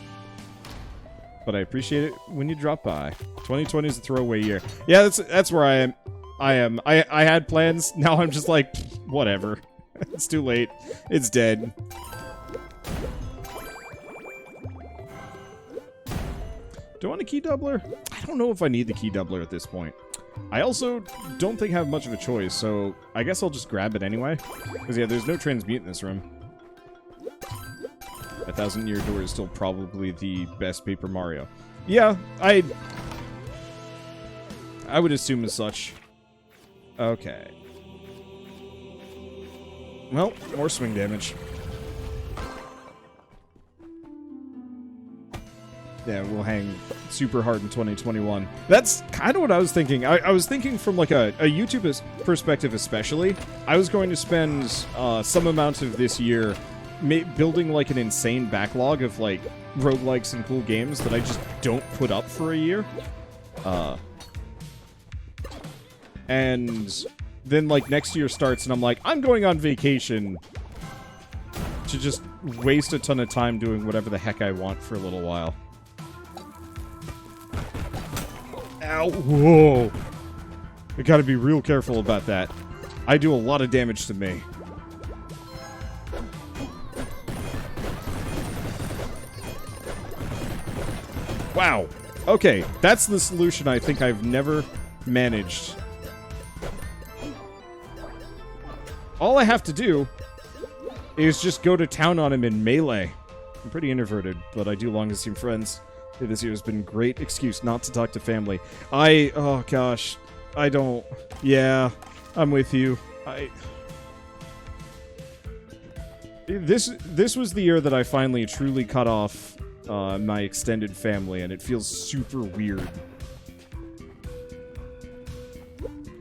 But I appreciate it when you drop by. 2020 is a throwaway year. Yeah, that's where I am. I had plans. Now I'm just like, whatever. It's too late. It's dead. Do I want a key doubler? I don't know if I need the key doubler at this point. I also don't think I have much of a choice, so I guess I'll just grab it anyway. Because, yeah, there's no transmute in this room. 1,000 Year Door is still probably the best Paper Mario. Yeah, I would assume as such. Okay. Well, more swing damage. Yeah, we'll hang super hard in 2021. That's kind of what I was thinking. I was thinking from, like, a YouTube perspective especially. I was going to spend some amount of this year building, like, an insane backlog of, like, roguelikes and cool games that I just don't put up for a year. And then, like, next year starts and I'm like, I'm going on vacation to just waste a ton of time doing whatever the heck I want for a little while. Ow. Whoa. I gotta be real careful about that. I do a lot of damage to me. Wow. Okay, that's the solution I think I've never managed. All I have to do is just go to town on him in melee. I'm pretty introverted, but I do long to see friends. This year has been a great excuse not to talk to family. Oh gosh, I don't, yeah, I'm with you. This was the year that I finally truly cut off my extended family, and it feels super weird.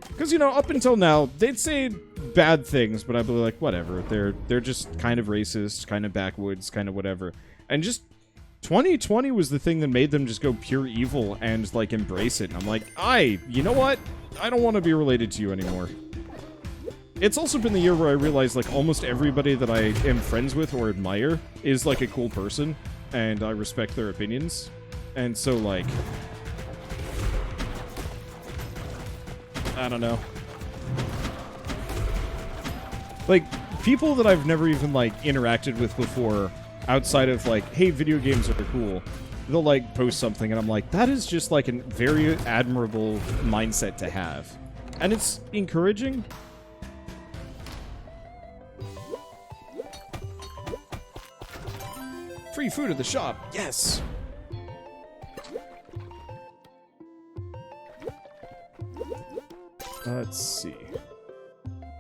Because, you know, up until now, they'd say bad things, but I'd be like, whatever. They're just kind of racist, kind of backwoods, kind of whatever. And just 2020 was the thing that made them just go pure evil and, like, embrace it. And I'm like, you know what? I don't want to be related to you anymore. It's also been the year where I realized, like, almost everybody that I am friends with or admire is, like, a cool person, and I respect their opinions. And so, like, I don't know. Like, people that I've never even, like, interacted with before, outside of, like, hey, video games are cool, they'll, like, post something, and I'm like, that is just, like, a very admirable mindset to have. And it's encouraging. Free food at the shop, yes! Let's see.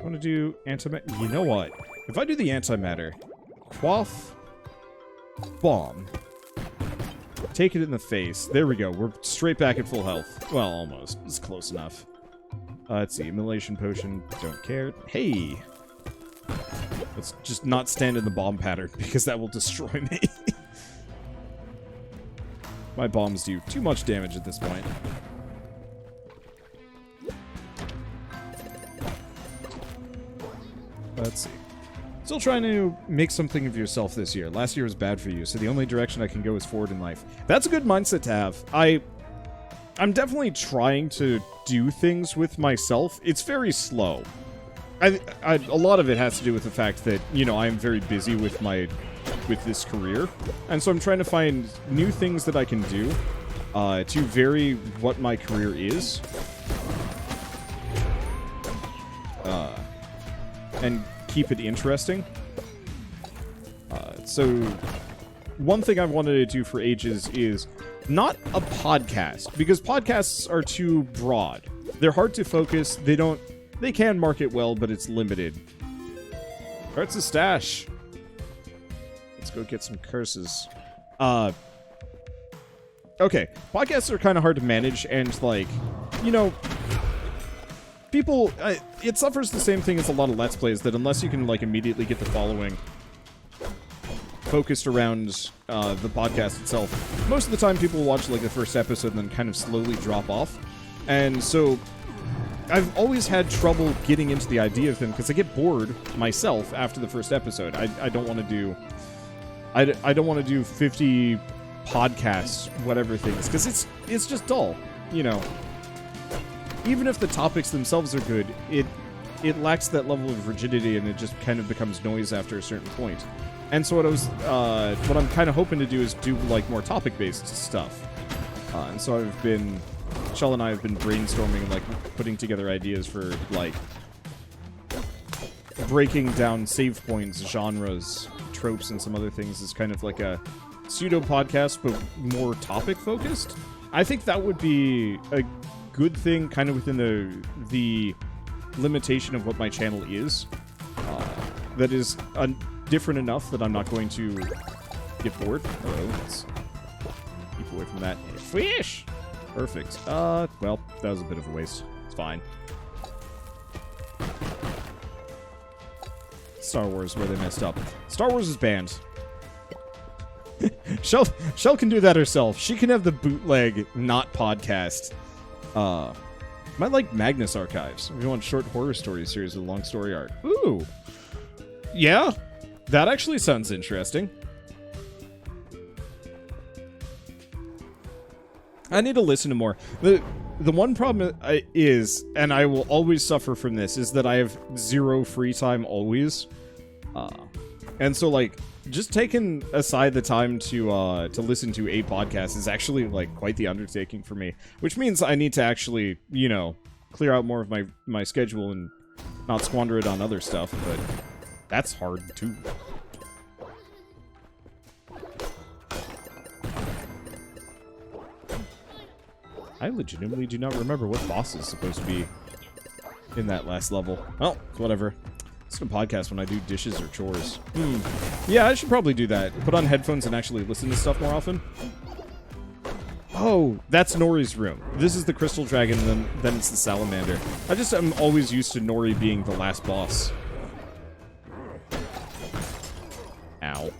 I want to do antimatter. You know what? If I do the antimatter, quaff, bomb, take it in the face. There we go. We're straight back at full health. Well, almost. It's close enough. Let's see. Immolation potion. Don't care. Hey! Let's just not stand in the bomb pattern, because that will destroy me. My bombs do too much damage at this point. Let's see. Still trying to make something of yourself this year. Last year was bad for you, so the only direction I can go is forward in life. That's a good mindset to have. I'm definitely trying to do things with myself. It's very slow. A lot of it has to do with the fact that, you know, I'm very busy with this career, and so I'm trying to find new things that I can do to vary what my career is. And keep it interesting. So, one thing I've wanted to do for ages is not a podcast, because podcasts are too broad. They're hard to focus, they can market well, but it's limited. Hearts of Stash. Let's go get some curses. Okay, podcasts are kind of hard to manage, and, like, you know, people, it suffers the same thing as a lot of Let's Plays, that unless you can, like, immediately get the following focused around the podcast itself, most of the time people watch, like, the first episode and then kind of slowly drop off. And so I've always had trouble getting into the idea of them, because I get bored myself after the first episode. I don't want to do... I don't want to do 50 podcasts, whatever things, because it's just dull, you know. Even if the topics themselves are good, it lacks that level of rigidity, and it just kind of becomes noise after a certain point. And so what I'm kind of hoping to do is do, like, more topic-based stuff. And so Shell and I have been brainstorming and, like, putting together ideas for, like, breaking down save points, genres, tropes, and some other things as kind of like a pseudo-podcast, but more topic-focused. I think that would be a good thing, kind of within the limitation of what my channel is. That is different enough that I'm not going to get bored. Hello, let's keep away from that. Fish! Perfect. Well, that was a bit of a waste. It's fine. Star Wars, where they messed up. Star Wars is banned. Shell can do that herself. She can have the bootleg, not podcast. Might like Magnus Archives. If you want short horror story series with a long story arc. Ooh. Yeah, that actually sounds interesting. I need to listen to more. The one problem is, and I will always suffer from this, is that I have zero free time always. And so, like, just taking aside the time to listen to a podcast is actually, like, quite the undertaking for me. Which means I need to actually, you know, clear out more of my schedule and not squander it on other stuff, but that's hard, too. I legitimately do not remember what boss is supposed to be in that last level. Well, whatever. It's a podcast when I do dishes or chores. Yeah, I should probably do that. Put on headphones and actually listen to stuff more often. Oh, that's Nori's room. This is the crystal dragon, then it's the salamander. I'm always used to Nori being the last boss. Ow.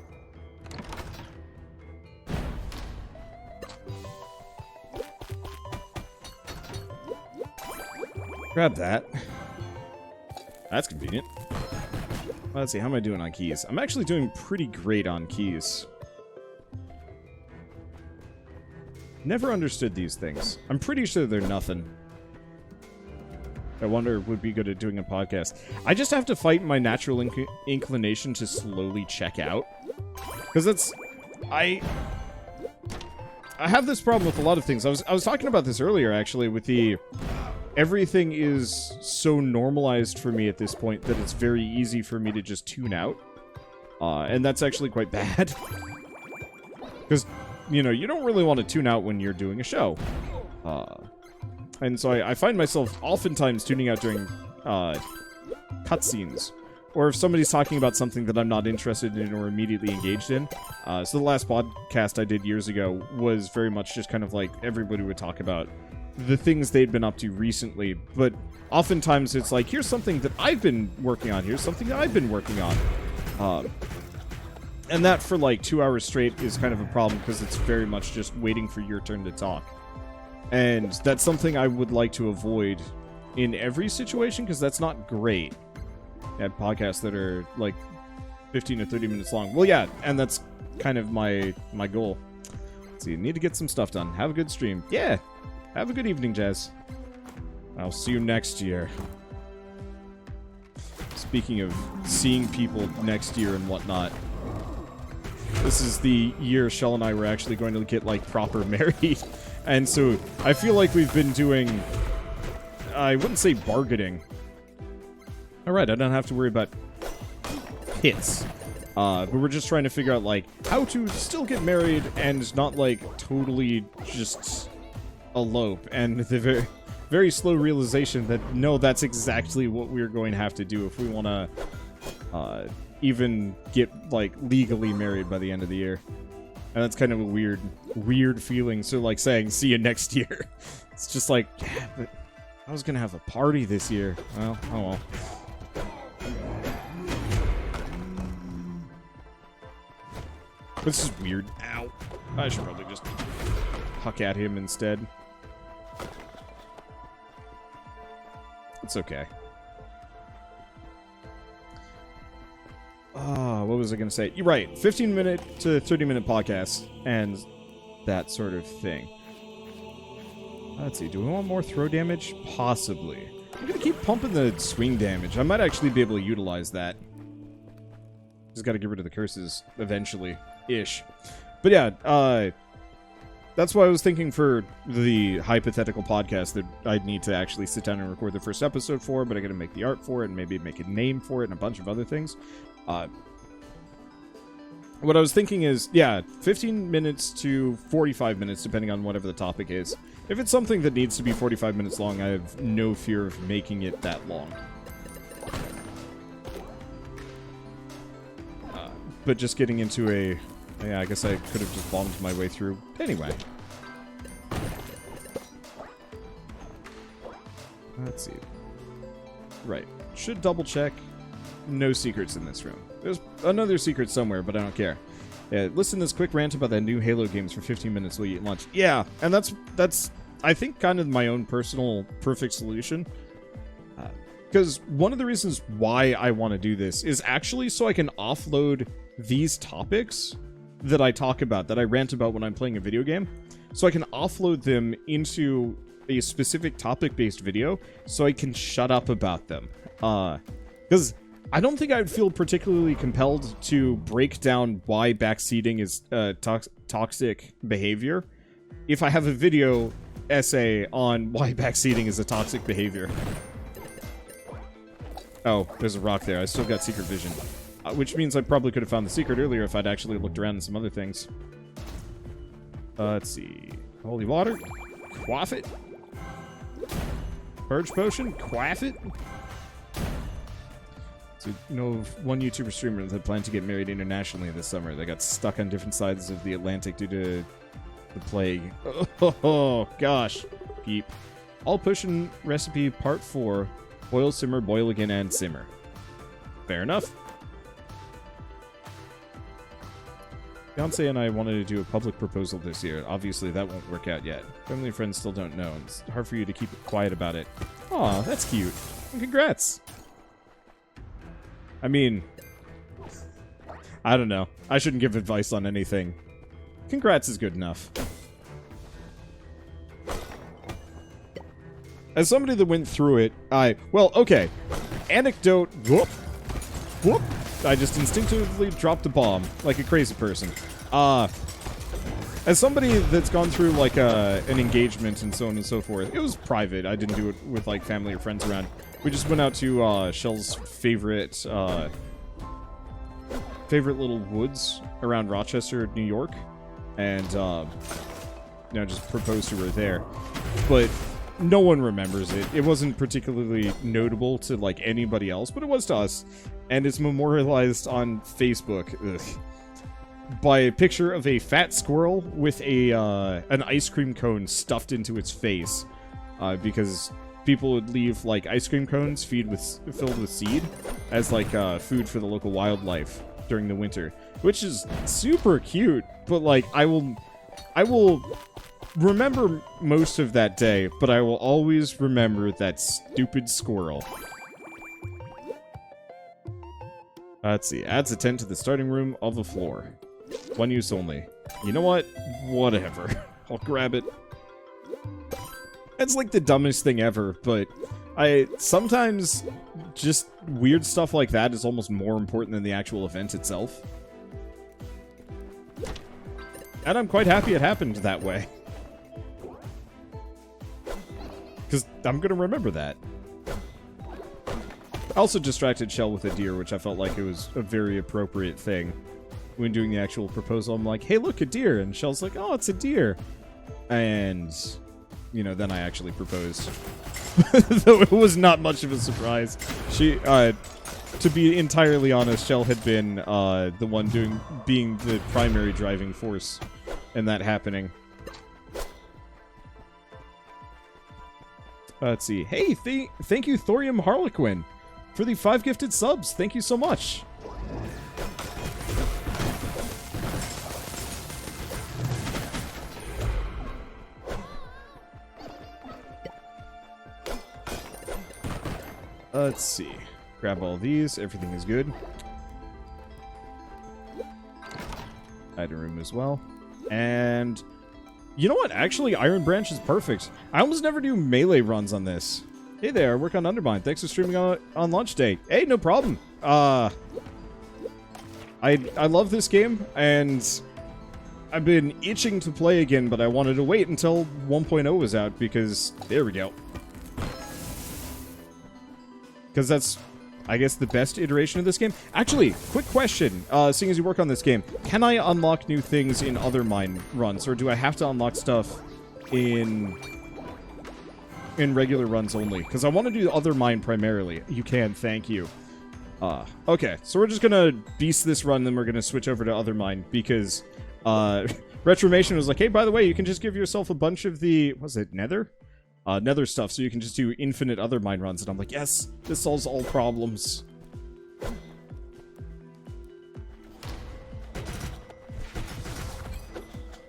Grab that. That's convenient. Let's see, how am I doing on keys? I'm actually doing pretty great on keys. Never understood these things. I'm pretty sure they're nothing. I wonder would be good at doing a podcast. I just have to fight my natural inclination to slowly check out. Because that's... I have this problem with a lot of things. I was talking about this earlier, actually, with the... Everything is so normalized for me at this point that it's very easy for me to just tune out. And that's actually quite bad. Because, you know, you don't really want to tune out when you're doing a show. And so I find myself oftentimes tuning out during cutscenes. Or if somebody's talking about something that I'm not interested in or immediately engaged in. So the last podcast I did years ago was very much just kind of like everybody would talk about the things they'd been up to recently, but oftentimes it's like, here's something that I've been working on, here's something that I've been working on. And that for like 2 hours straight is kind of a problem, because it's very much just waiting for your turn to talk. And that's something I would like to avoid in every situation, because that's not great at podcasts that are like 15 to 30 minutes long. Well, yeah, and that's kind of my goal. Let's see, need to get some stuff done. Have a good stream. Yeah! Have a good evening, Jazz. I'll see you next year. Speaking of seeing people next year and whatnot, this is the year Shell and I were actually going to get, like, proper married. And so I feel like we've been doing... I wouldn't say bargaining. Alright, I don't have to worry about hits. But we're just trying to figure out, like, how to still get married and not, like, totally just... elope, and the very slow realization that no, that's exactly what we're going to have to do if we want to even get like legally married by the end of the year. And that's kind of a weird feeling. So like saying see you next year, it's just like, yeah, but I was gonna have a party this year. Well, oh well. This is weird. Ow. I should probably just huck at him instead. It's okay. What was I going to say? You're right. 15-minute to 30-minute podcasts and that sort of thing. Let's see. Do we want more throw damage? Possibly. I'm going to keep pumping the swing damage. I might actually be able to utilize that. Just got to get rid of the curses eventually-ish. But yeah, that's why I was thinking for the hypothetical podcast that I'd need to actually sit down and record the first episode for, but I gotta make the art for it and maybe make a name for it and a bunch of other things. What I was thinking is, yeah, 15 minutes to 45 minutes, depending on whatever the topic is. If it's something that needs to be 45 minutes long, I have no fear of making it that long. But just getting into a... Yeah, I guess I could have just bombed my way through. Anyway. Let's see. Right. Should double check. No secrets in this room. There's another secret somewhere, but I don't care. Yeah, listen to this quick rant about that new Halo games for 15 minutes while you eat lunch. Yeah, and that's I think kind of my own personal perfect solution. Because one of the reasons why I want to do this is actually so I can offload these topics that I talk about, that I rant about when I'm playing a video game, so I can offload them into a specific topic-based video, so I can shut up about them. Because I don't think I would feel particularly compelled to break down why backseating is toxic behavior if I have a video essay on why backseating is a toxic behavior. Oh, there's a rock there. I still got secret vision. Which means I probably could have found the secret earlier if I'd actually looked around at some other things. Let's see. Holy water. Quaff it. Purge potion. Quaff it. So, you know, one YouTuber streamer that planned to get married internationally this summer. They got stuck on different sides of the Atlantic due to the plague. Oh, gosh. Peep. All potion recipe part 4. Boil, simmer, boil again, and simmer. Fair enough. Fiance and I wanted to do a public proposal this year. Obviously, that won't work out yet. Family and friends still don't know, and it's hard for you to keep quiet about it. Aw, that's cute. And congrats. I mean, I don't know. I shouldn't give advice on anything. Congrats is good enough. As somebody that went through it, well, okay. Anecdote, whoop, whoop. I just instinctively dropped a bomb, like a crazy person. As somebody that's gone through, like, an engagement and so on and so forth, it was private. I didn't do it with, like, family or friends around. We just went out to, Shell's favorite little woods around Rochester, New York, and, you know, just proposed to her there. But no one remembers it. It wasn't particularly notable to, like, anybody else, but it was to us. And it's memorialized on Facebook by a picture of a fat squirrel with an ice cream cone stuffed into its face, because people would leave, like, ice cream cones filled with seed as, like, food for the local wildlife during the winter, which is super cute. But, like, I will remember most of that day, but I will always remember that stupid squirrel. Let's see. Adds a tent to the starting room of the floor. One use only. You know what? Whatever. I'll grab it. It's like the dumbest thing ever, but sometimes just weird stuff like that is almost more important than the actual event itself. And I'm quite happy it happened that way. Because I'm going to remember that. I also distracted Shell with a deer, which I felt like it was a very appropriate thing. When doing the actual proposal, I'm like, hey, look, a deer. And Shell's like, oh, it's a deer. And, you know, then I actually proposed. Though it was not much of a surprise. She, to be entirely honest, Shell had been the one being the primary driving force in that happening. Let's see. Hey, thank you, Thorium Harlequin, for the 5 gifted subs. Thank you so much. Let's see. Grab all these. Everything is good. Item room as well. And you know what? Actually, Iron Branch is perfect. I almost never do melee runs on this. Hey there, I work on UnderMine. Thanks for streaming on launch day. Hey, no problem. I love this game, and I've been itching to play again, but I wanted to wait until 1.0 was out, because there we go. Because that's, I guess, the best iteration of this game. Actually, quick question. Seeing as you work on this game, can I unlock new things in other mine runs, or do I have to unlock stuff in regular runs only? Because I want to do other mine primarily. You can, thank you. Okay, so we're just gonna beast this run, then we're gonna switch over to other mine, because Retromation was like, hey, by the way, you can just give yourself a bunch of the, was it Nether? Nether stuff, so you can just do infinite other mine runs. And I'm like, yes, this solves all problems.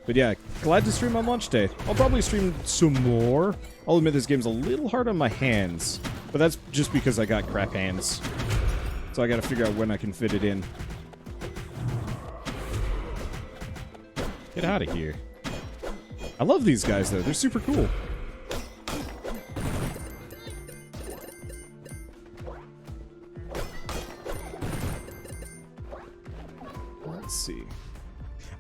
But yeah, glad to stream on launch day. I'll probably stream some more. I'll admit this game's a little hard on my hands, but that's just because I got crap hands. So I gotta figure out when I can fit it in. Get out of here. I love these guys, though. They're super cool.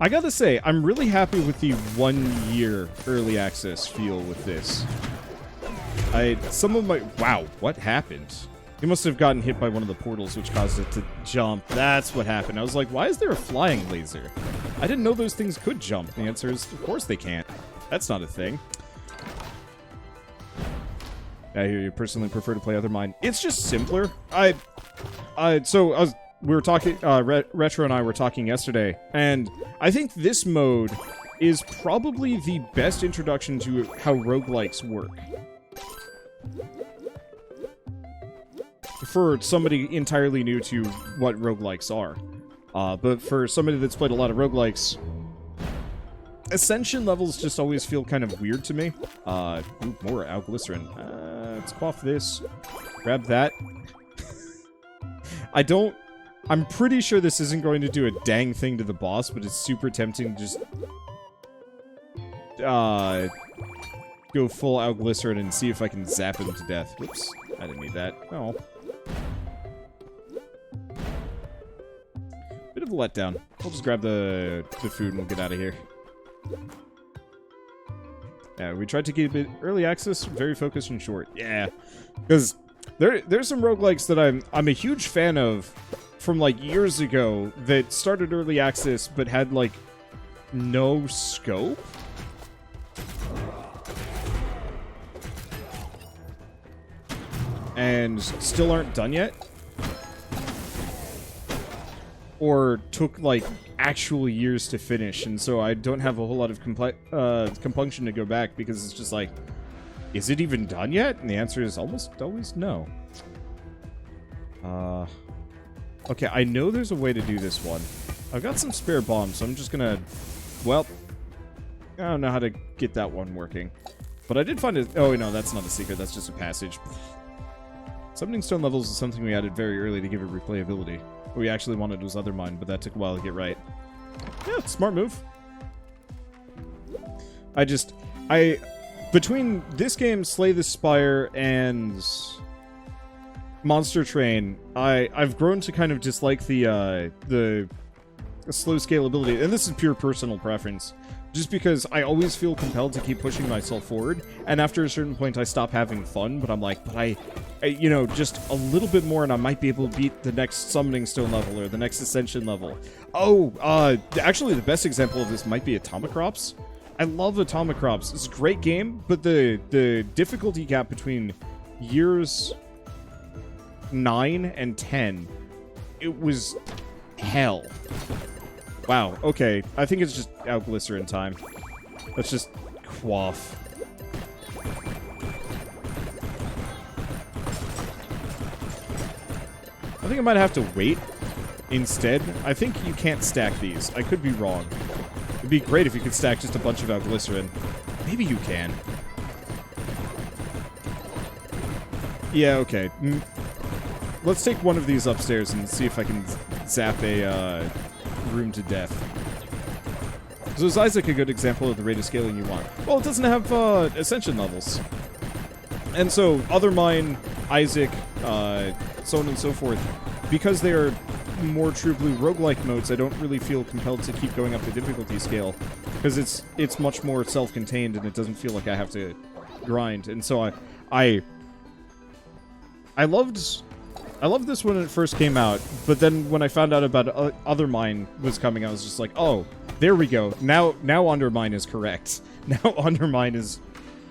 I gotta say, I'm really happy with the 1 year early access feel with this. Some of my... Wow, what happened? He must have gotten hit by one of the portals, which caused it to jump. That's what happened. I was like, why is there a flying laser? I didn't know those things could jump. The answer is, of course they can't. That's not a thing. I hear you personally prefer to play UnderMine. It's just simpler. We were talking, Retro and I were talking yesterday, and I think this mode is probably the best introduction to how roguelikes work. For somebody entirely new to what roguelikes are. But for somebody that's played a lot of roguelikes, Ascension levels just always feel kind of weird to me. Ooh, more alglycerin. Let's quaff this. Grab that. I'm pretty sure this isn't going to do a dang thing to the boss, but it's super tempting to just go full alglycerin and see if I can zap him to death. Whoops, I didn't need that. Oh. Bit of a letdown. I'll just grab the food and we'll get out of here. Yeah, we tried to keep it early access, very focused and short. Yeah, because there's some roguelikes that I'm a huge fan of from like years ago that started early access but had like no scope. And still aren't done yet. Or took like actual years to finish, and so I don't have a whole lot of compunction to go back because it's just like, is it even done yet? And the answer is almost always no. Okay, I know there's a way to do this one. I've got some spare bombs, so I'm just gonna, well, I don't know how to get that one working. But I did find it. Oh no, that's not a secret, that's just a passage. Summoning stone levels is something we added very early to give it replayability. What we actually wanted was UnderMine, but that took a while to get right. Yeah, smart move. Between this game, Slay the Spire, and Monster Train, I've grown to kind of dislike the slow scalability, and this is pure personal preference. Just because I always feel compelled to keep pushing myself forward, and after a certain point I stop having fun, but I'm like, but I you know, just a little bit more and I might be able to beat the next Summoning Stone level or the next Ascension level. Oh, actually the best example of this might be Atomicrops. I love Atomicrops. It's a great game, but the difficulty gap between years 9 and 10, it was hell. Wow, okay. I think it's just alglycerin time. Let's just quaff. I think I might have to wait instead. I think you can't stack these. I could be wrong. It'd be great if you could stack just a bunch of alglycerin. Maybe you can. Yeah, okay. Let's take one of these upstairs and see if I can zap a room to death. So is Isaac a good example of the rate of scaling you want? Well, it doesn't have Ascension levels. And so, UnderMine, Isaac, so on and so forth, because they are more true blue roguelike modes, I don't really feel compelled to keep going up the difficulty scale, because it's much more self-contained and it doesn't feel like I have to grind. And so I loved this when it first came out, but then when I found out about UnderMine was coming, I was just like, oh, there we go. Now UnderMine is correct. Now UnderMine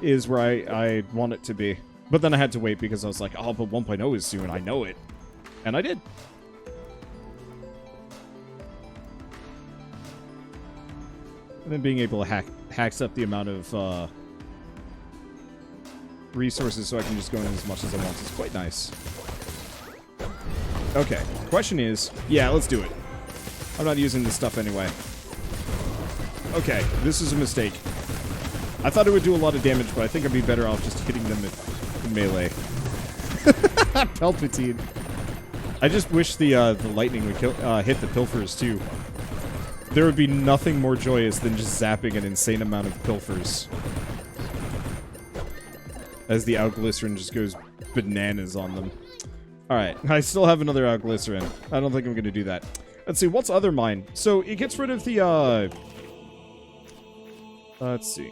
is where I want it to be. But then I had to wait because I was like, oh, but 1.0 is soon. I know it. And I did. And then being able to hacks up the amount of resources so I can just go in as much as I want is quite nice. Okay, question is, yeah, let's do it. I'm not using this stuff anyway. Okay, this is a mistake. I thought it would do a lot of damage, but I think I'd be better off just hitting them in melee. Palpatine. I just wish the lightning would hit the pilfers too. There would be nothing more joyous than just zapping an insane amount of pilfers. As the alglycerin just goes bananas on them. Alright, I still have another alglycerin. I don't think I'm going to do that. Let's see, what's UnderMine? So it gets rid of the, let's see.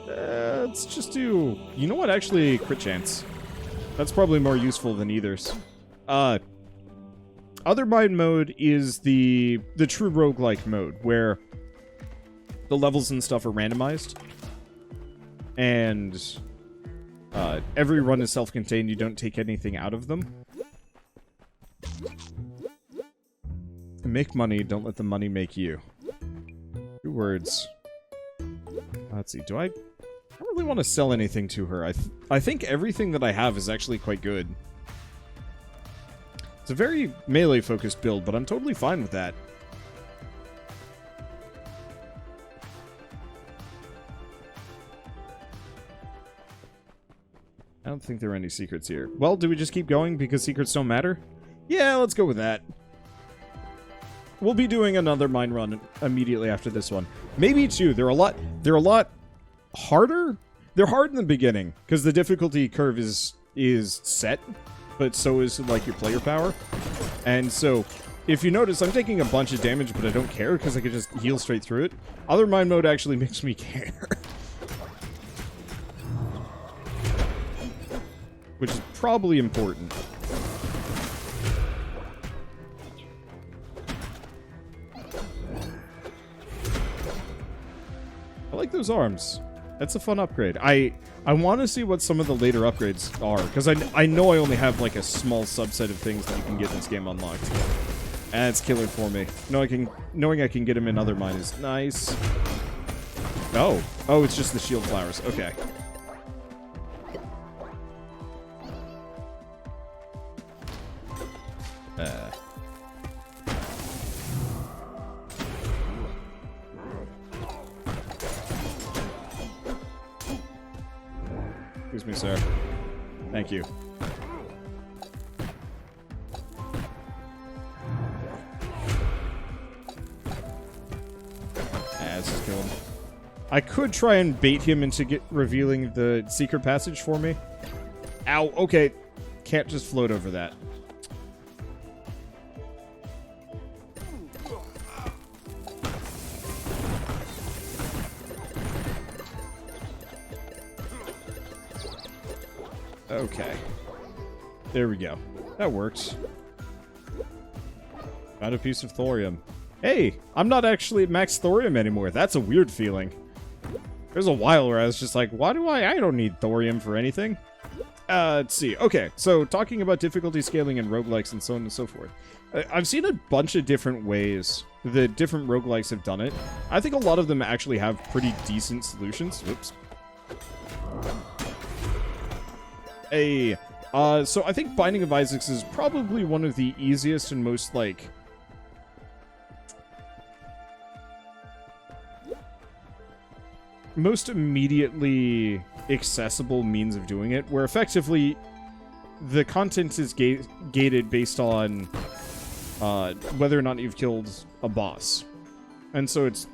Let's just do... You know what? Actually, crit chance. That's probably more useful than either's. UnderMine mode is the true roguelike mode, where the levels and stuff are randomized. And every run is self-contained, you don't take anything out of them. Make money, don't let the money make you. 2 words. Let's see, do I don't really want to sell anything to her. I think everything that I have is actually quite good. It's a very melee-focused build, but I'm totally fine with that. I don't think there are any secrets here. Well, do we just keep going because secrets don't matter? Yeah, let's go with that. We'll be doing another mine run immediately after this one. Maybe 2. They're a lot harder. They're hard in the beginning because the difficulty curve is set, but so is like your player power. And so if you notice, I'm taking a bunch of damage, but I don't care because I can just heal straight through it. UnderMine mode actually makes me care. Which is probably important. I like those arms. That's a fun upgrade. I want to see what some of the later upgrades are, because I know I only have like a small subset of things that you can get in this game unlocked. And it's killer for me. Knowing I can get them in UnderMine is nice. Oh, it's just the shield flowers. Okay. Excuse me, sir. Thank you. Let's just kill him. I could try and bait him into revealing the secret passage for me. Ow, okay. Can't just float over that. Okay. There we go. That works. Found a piece of thorium. Hey, I'm not actually at max thorium anymore. That's a weird feeling. There's a while where I was just like, why do I don't need thorium for anything. Let's see. Okay, so talking about difficulty scaling and roguelikes and so on and so forth. I've seen a bunch of different ways that different roguelikes have done it. I think a lot of them actually have pretty decent solutions. Oops. So I think Binding of Isaacs is probably one of the easiest and most, like, most immediately accessible means of doing it, where effectively the content is gated based on whether or not you've killed a boss. And so it's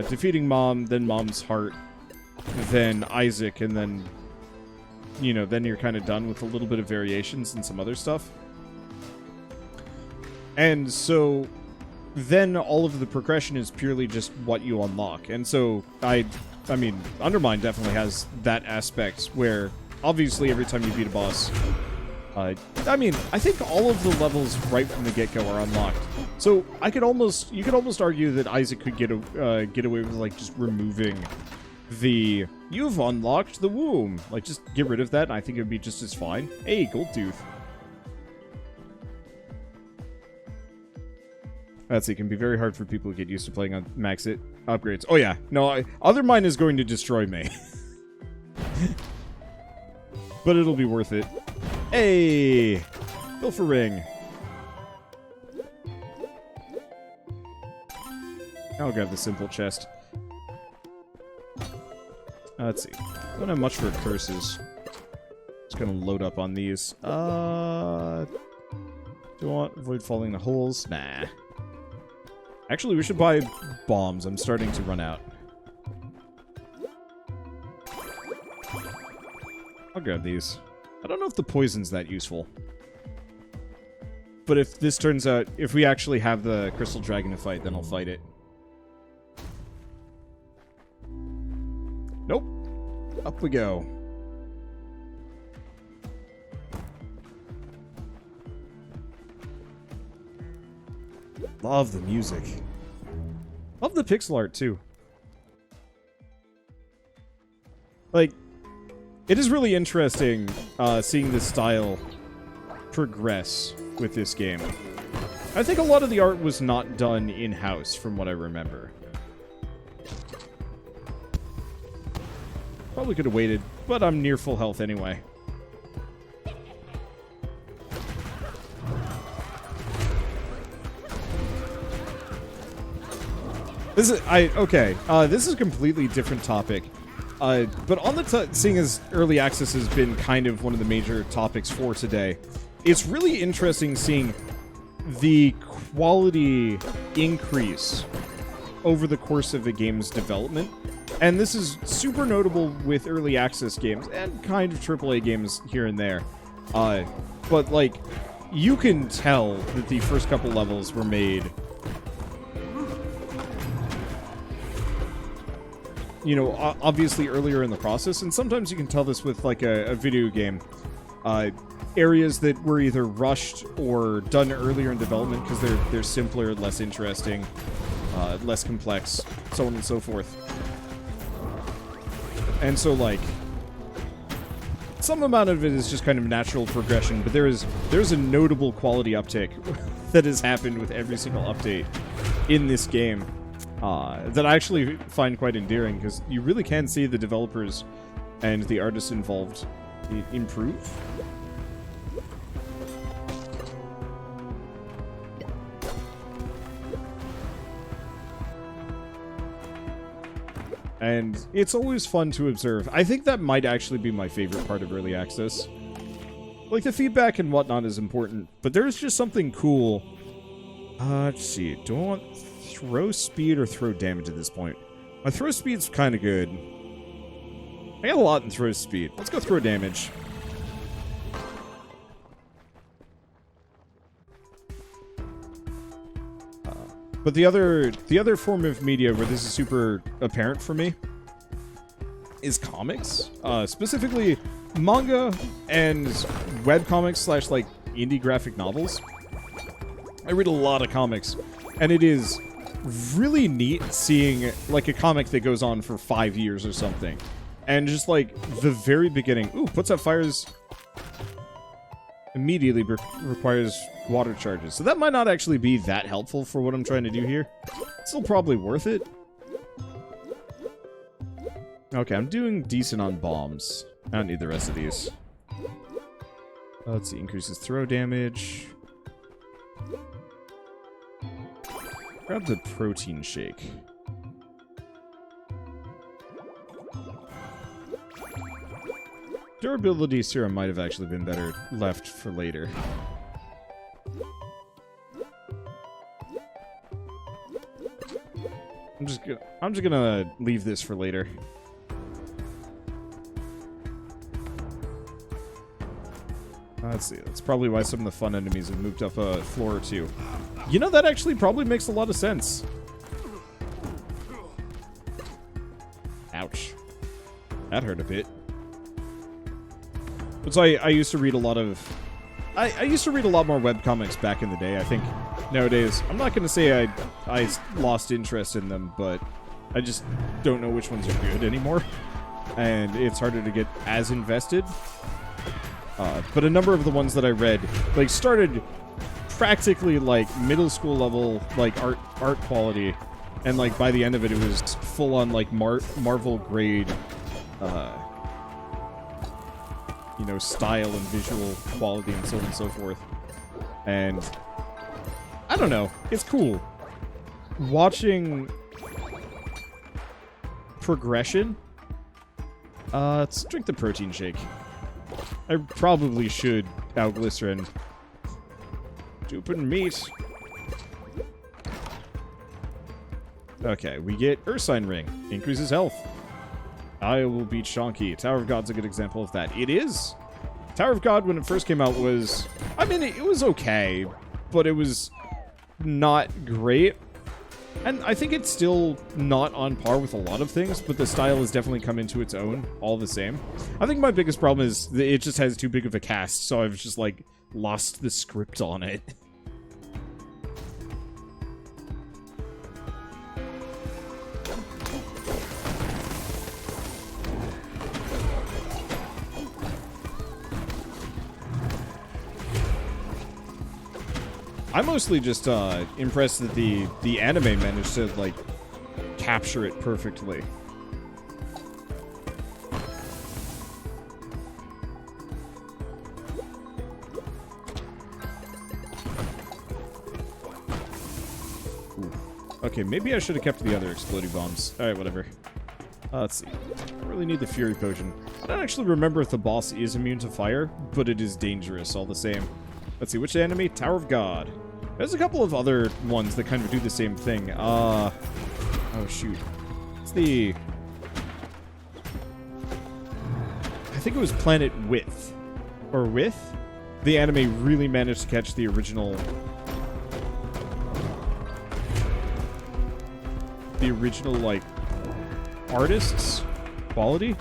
defeating Mom, then Mom's heart, then Isaac, and then, you know, then you're kind of done with a little bit of variations and some other stuff. And so then all of the progression is purely just what you unlock. And so I mean, UnderMine definitely has that aspect where obviously every time you beat a boss, I think all of the levels right from the get-go are unlocked. So you could almost argue that Isaac could get away with, like, just removing you've unlocked the womb. Like, just get rid of that, and I think it would be just as fine. Hey, gold tooth. It can be very hard for people to get used to playing on max upgrades. Oh yeah, no, UnderMine is going to destroy me. But it'll be worth it. Hey! Pilfer ring. I'll grab the simple chest. Let's see. I don't have much for curses. Just gonna load up on these. Do I want avoid falling into holes? Nah. Actually, we should buy bombs. I'm starting to run out. I'll grab these. I don't know if the poison's that useful. But if this turns out, if we actually have the Crystal Dragon to fight, then I'll fight it. Nope. Up we go. Love the music. Love the pixel art, too. Like, it is really interesting seeing this style progress with this game. I think a lot of the art was not done in-house, from what I remember. Probably could have waited, but I'm near full health anyway. This is this is a completely different topic. But on the seeing as early access has been kind of one of the major topics for today, it's really interesting seeing the quality increase over the course of the game's development. And this is super notable with early access games and kind of AAA games here and there. But like, you can tell that the first couple levels were made, you know, obviously earlier in the process, and sometimes you can tell this with like a video game. Areas that were either rushed or done earlier in development because they're simpler, less interesting, less complex, so on and so forth. And so, like, some amount of it is just kind of natural progression, but there's a notable quality uptick that has happened with every single update in this game that I actually find quite endearing, because you really can see the developers and the artists involved improve. And it's always fun to observe. I think that might actually be my favorite part of early access. Like, the feedback and whatnot is important, but there's just something cool. Let's see. Do I want throw speed or throw damage at this point? My throw speed's kind of good. I got a lot in throw speed. Let's go throw damage. But the other form of media where this is super apparent for me is comics, specifically manga and webcomics / like indie graphic novels. I read a lot of comics, and it is really neat seeing like a comic that goes on for 5 years or something, and just like the very beginning. Ooh, puts out fires. Immediately requires water charges. So that might not actually be that helpful for what I'm trying to do here. Still probably worth it. Okay, I'm doing decent on bombs. I don't need the rest of these. Let's see, increases throw damage. Grab the protein shake. Durability serum might have actually been better left for later. I'm just gonna leave this for later. Let's see. That's probably why some of the fun enemies have moved up a floor or two. You know, that actually probably makes a lot of sense. Ouch. That hurt a bit. So I used to read a lot of... I used to read a lot more webcomics back in the day. I think nowadays... I'm not going to say I lost interest in them, but I just don't know which ones are good anymore. And it's harder to get as invested. But a number of the ones that I read, like, started practically, like, middle school level, like, art quality. And, like, by the end of it, it was full-on, like, Marvel grade... you know, style and visual quality and so on and so forth. And I don't know, it's cool watching progression. Let's drink the protein shake. I probably should outglycerin. Stupid meat. Okay, we get Ursine Ring. Increases health. I will beat Shonky. Tower of God's a good example of that. It is. Tower of God, when it first came out, was... I mean, it was okay. but it was not great. And I think it's still not on par with a lot of things, but the style has definitely come into its own all the same. I think my biggest problem is that it just has too big of a cast, so I've just, like, lost the script on it. I'm mostly just impressed that the anime managed to, like, capture it perfectly. Ooh. Okay, maybe I should have kept the other exploding bombs. Alright, whatever. Let's see. I really need the Fury Potion. I don't actually remember if the boss is immune to fire, but it is dangerous all the same. Let's see, which enemy? Tower of God. There's a couple of other ones that kind of do the same thing. Oh, shoot. It's the... I think it was Planet Width. Or Width? The anime really managed to catch the original... like, artists' quality?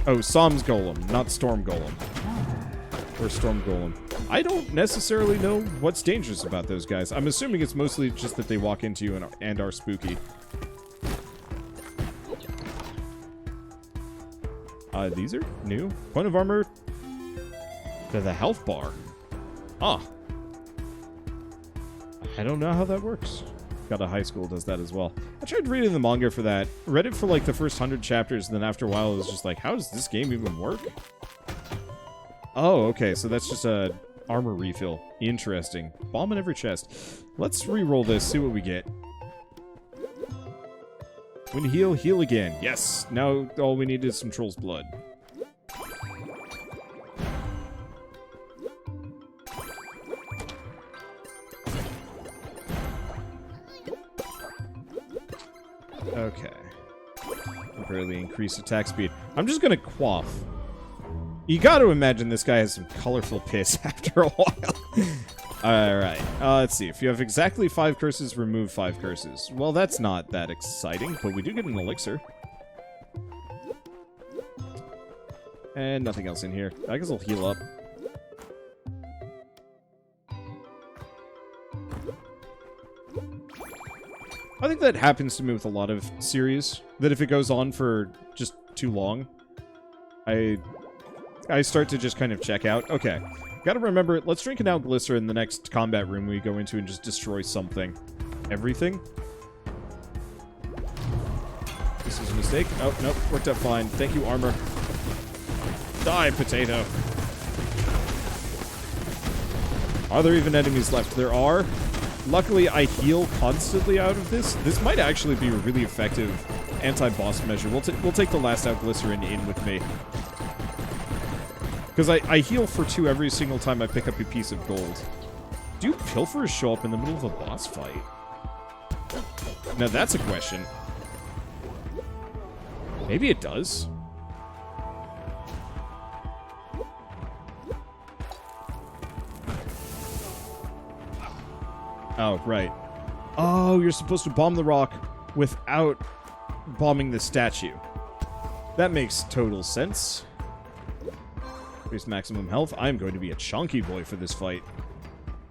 Oh, Psalms Golem, not Storm Golem. Or Storm Golem. I don't necessarily know what's dangerous about those guys. I'm assuming it's mostly just that they walk into you and are spooky. These are new. Point of armor to the health bar. Ah. I don't know how that works. Got a high school does that as well. I tried reading the manga for that. Read it for like the first 100 chapters, and then after a while it was just like, how does this game even work? Oh, okay, so that's just a armor refill. Interesting. Bomb in every chest. Let's re-roll this, see what we get. When heal, heal again. Yes, now all we need is some troll's blood. Okay. Temporarily increase attack speed. I'm just gonna quaff. You gotta imagine this guy has some colorful piss after a while. Alright, let's see. If you have exactly 5 curses, remove 5 curses. Well, that's not that exciting, but we do get an elixir. And nothing else in here. I guess I'll heal up. I think that happens to me with a lot of series, that if it goes on for just too long, I start to just kind of check out. Okay, gotta remember, let's drink an Alglycer in the next combat room we go into and just destroy something. Everything? This is a mistake. Oh, nope, worked out fine. Thank you, armor. Die, potato. Are there even enemies left? There are. Luckily, I heal constantly out of this. This might actually be a really effective anti-boss measure. We'll take the last Alglycerin in with me. Because I heal for 2 every single time I pick up a piece of gold. Do pilfers show up in the middle of a boss fight? Now that's a question. Maybe it does. Oh, right. Oh, you're supposed to bomb the rock without bombing the statue. That makes total sense. Increase maximum health. I'm going to be a chunky boy for this fight.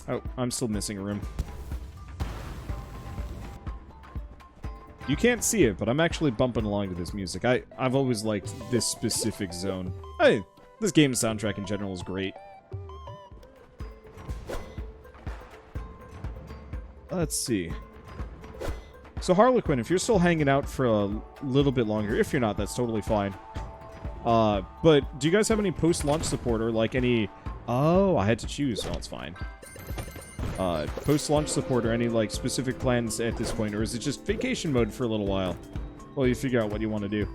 Oh, I'm still missing a room. You can't see it, but I'm actually bumping along to this music. I've always liked this specific zone. Hey, this game's soundtrack in general is great. Let's see. So Harlequin, if you're still hanging out for a little bit longer, if you're not, that's totally fine. But do you guys have any post-launch support or like any... Oh, I had to choose. Well, it's fine. Post-launch support or any like specific plans at this point, or is it just vacation mode for a little while? Well, you figure out what you want to do.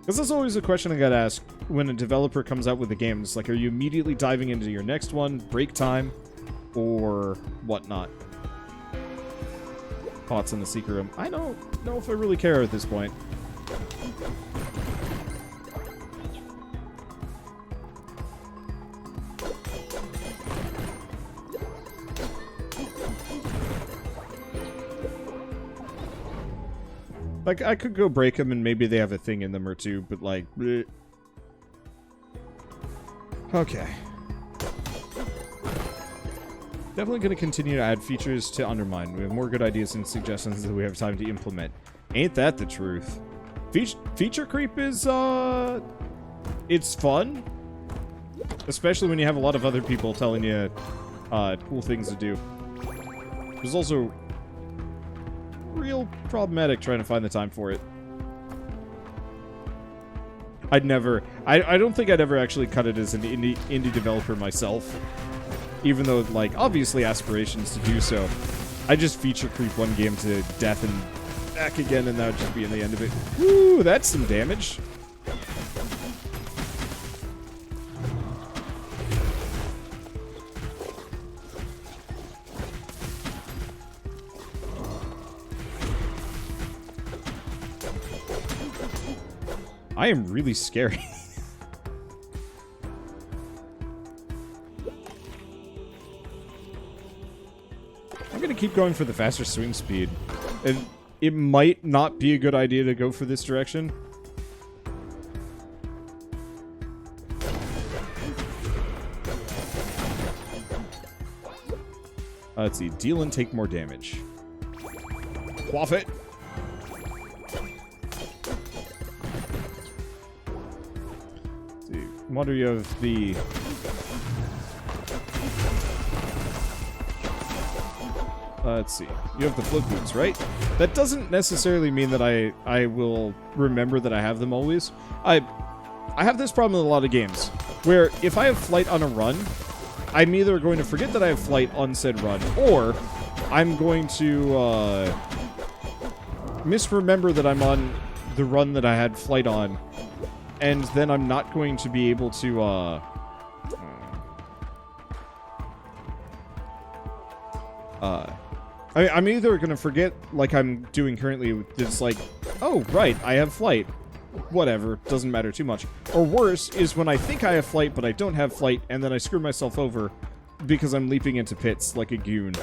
Because that's always a question I gotta ask when a developer comes out with a game. It's like, are you immediately diving into your next one, break time, or whatnot? Pots in the secret room. I don't know if I really care at this point. Like, I could go break them and maybe they have a thing in them or two, but like... bleh. Okay. Definitely going to continue to add features to UnderMine. We have more good ideas and suggestions that we have time to implement. Ain't that the truth? Feature creep is, it's fun. Especially when you have a lot of other people telling you, cool things to do. There's also real problematic trying to find the time for it. I don't think I'd ever actually cut it as an indie developer myself. Even though, like, obviously aspirations to do so. I just feature creep one game to death and back again, and that would just be in the end of it. Woo, that's some damage. I am really scary. I'm gonna keep going for the faster swing speed. And it might not be a good idea to go for this direction. Let's see. Deal and take more damage. Quaff it. Wonder you have the... let's see. You have the flip boots, right? That doesn't necessarily mean that I will remember that I have them always. I have this problem in a lot of games, where if I have flight on a run, I'm either going to forget that I have flight on said run, or I'm going to misremember that I'm on the run that I had flight on, and then I'm not going to be able to, I'm either going to forget, like I'm doing currently, it's like, oh, right, I have flight. Whatever, doesn't matter too much. Or worse, is when I think I have flight, but I don't have flight, and then I screw myself over because I'm leaping into pits like a goon.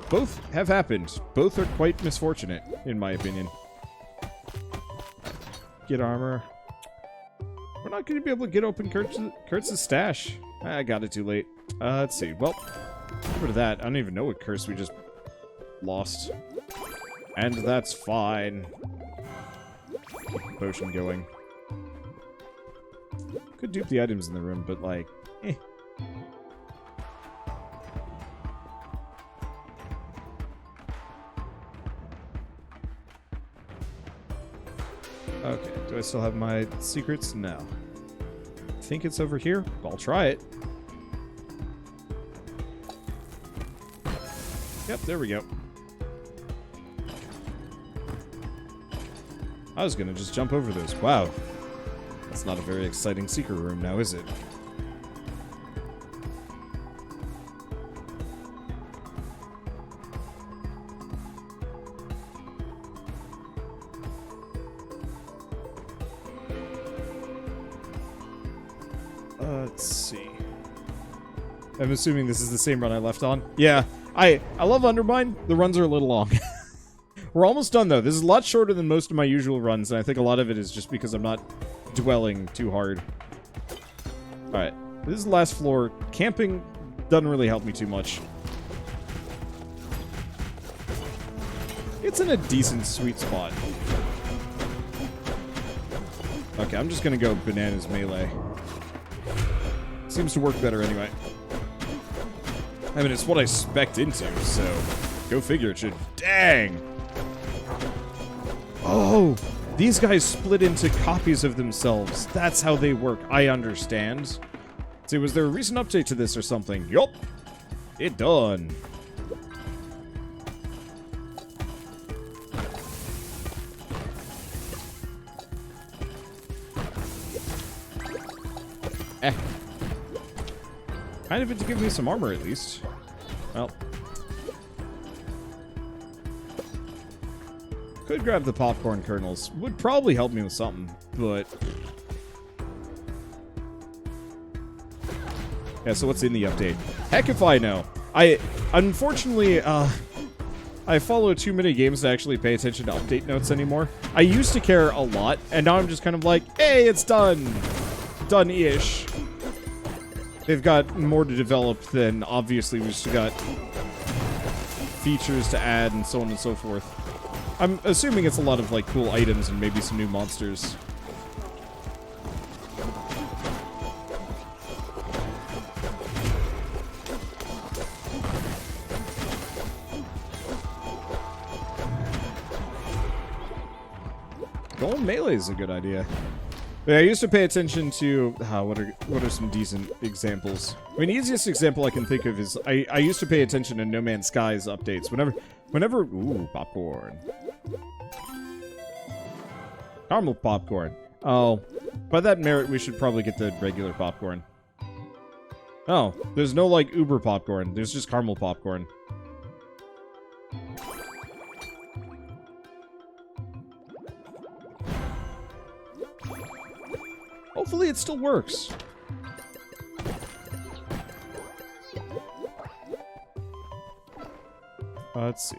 Both have happened. Both are quite misfortunate, in my opinion. Get armor. We're not going to be able to get open Kurtz's stash. I got it too late. Let's see. Well, get rid of that. I don't even know what curse we just lost. And that's fine. Keep the potion going. Could dupe the items in the room, but like, eh. Okay, do I still have my secrets? No. I think it's over here. I'll try it. Yep, there we go. I was gonna just jump over those. Wow. That's not a very exciting secret room now, is it? Let's see. I'm assuming this is the same run I left on. Yeah, I love UnderMine. The runs are a little long. We're almost done, though. This is a lot shorter than most of my usual runs, and I think a lot of it is just because I'm not dwelling too hard. Alright, this is the last floor. Camping doesn't really help me too much. It's in a decent sweet spot. Okay, I'm just gonna go bananas melee. Seems to work better anyway. I mean, it's what I spec'd into, so go figure it should. Dang! Oh, these guys split into copies of themselves. That's how they work. I understand. See, was there a recent update to this or something? Yup. It done. Eh. Kind of it to give me some armor, at least. Well. Could grab the popcorn kernels. Would probably help me with something, but... Yeah, so what's in the update? Heck if I know. Unfortunately, I follow too many games to actually pay attention to update notes anymore. I used to care a lot, and now I'm just kind of like, hey, it's done. Done-ish. They've got more to develop than, obviously, we've still got features to add and so on and so forth. I'm assuming it's a lot of, like, cool items and maybe some new monsters. Going melee is a good idea. Yeah, I used to pay attention to what are some decent examples. I mean, the easiest example I can think of is I used to pay attention to No Man's Sky's updates. Whenever ooh, popcorn. Caramel popcorn. Oh, by that merit, we should probably get the regular popcorn. Oh, there's no like Uber popcorn. There's just caramel popcorn. Hopefully it still works. Let's see.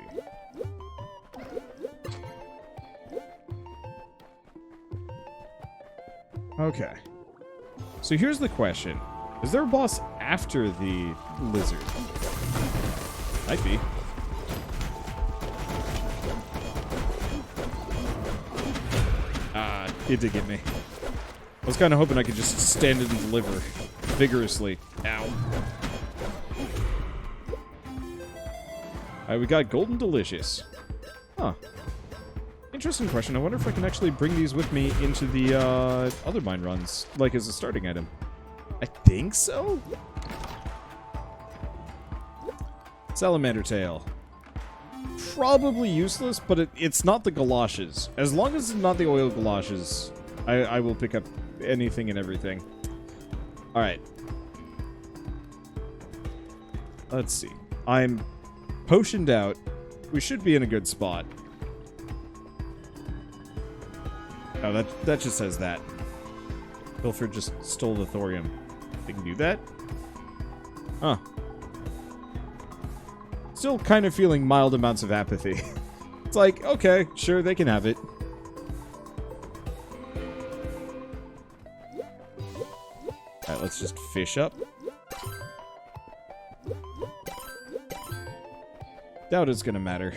Okay. So here's the question. Is there a boss after the lizard? Might be. It did get me. I was kind of hoping I could just stand it and deliver vigorously. Ow. Alright, we got Golden Delicious. Huh. Interesting question. I wonder if I can actually bring these with me into the other mine runs, like as a starting item. I think so? Salamander tail. Probably useless, but it's not the galoshes. As long as it's not the oil galoshes, I will pick up anything and everything. Alright. Let's see. I'm potioned out. We should be in a good spot. Oh, that just says that. Pilfer just stole the thorium. They can do that? Huh. Still kind of feeling mild amounts of apathy. It's like, okay, sure, they can have it. Alright, let's just fish up. Doubt it's gonna matter.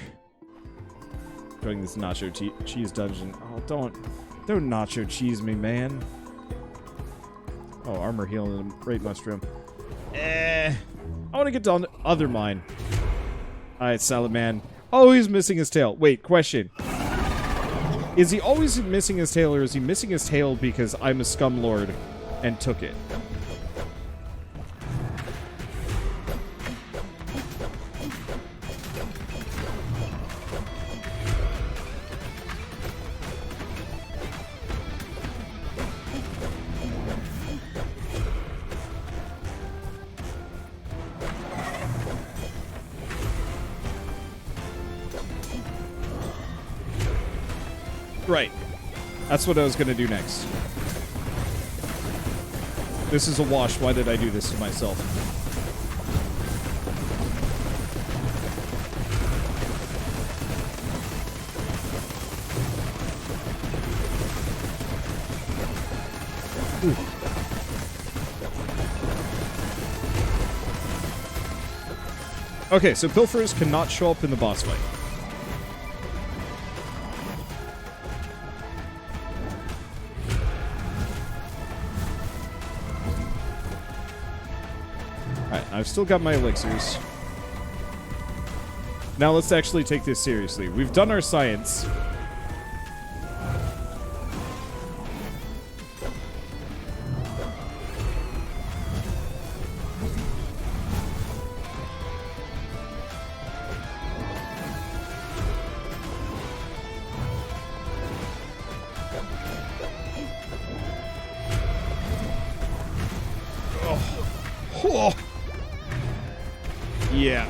Doing this nacho cheese dungeon. Oh, don't nacho cheese me, man. Oh, armor healing and great mushroom. I want to get to UnderMine. Alright, Salaman. Oh, he's missing his tail. Wait, question. Is he always missing his tail, or is he missing his tail because I'm a scumlord and took it? Right. That's what I was gonna do next. This is a wash. Why did I do this to myself? Ooh. Okay, so pilfers cannot show up in the boss fight. I've still got my elixirs. Now let's actually take this seriously. We've done our science. Oh. Yeah.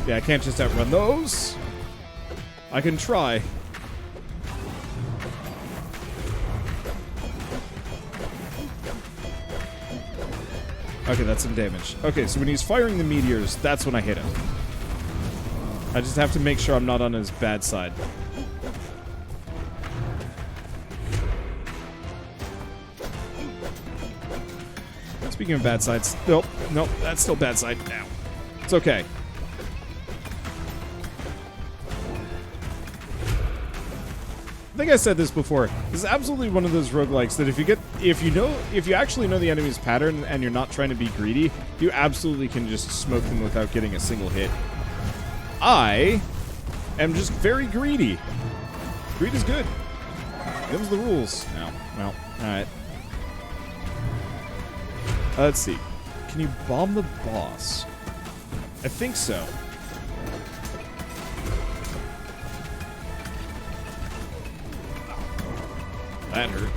Yeah, I can't just outrun those. I can try. Okay, that's some damage. Okay, so when he's firing the meteors, that's when I hit him. I just have to make sure I'm not on his bad side. Speaking of bad sides, nope, that's still bad side now. It's okay. I think I said this before. This is absolutely one of those roguelikes that if you actually know the enemy's pattern and you're not trying to be greedy, you absolutely can just smoke them without getting a single hit. I am just very greedy. Greed is good. Them's the rules. No, well, alright. Let's see. Can you bomb the boss? I think so. That hurt.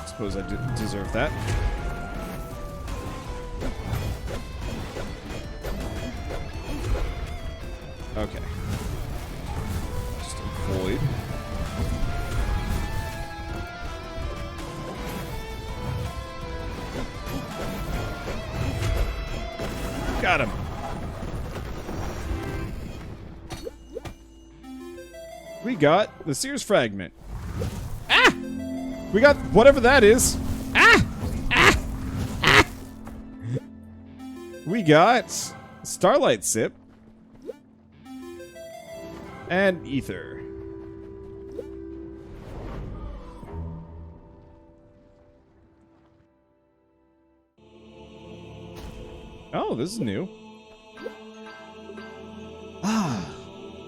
Suppose I didn't deserve that. Okay. Just avoid. Got him. We got the Sears fragment. Ah! We got whatever that is. Ah! Ah! Ah! We got Starlight Sip and Ether. Oh, this is new. Ah,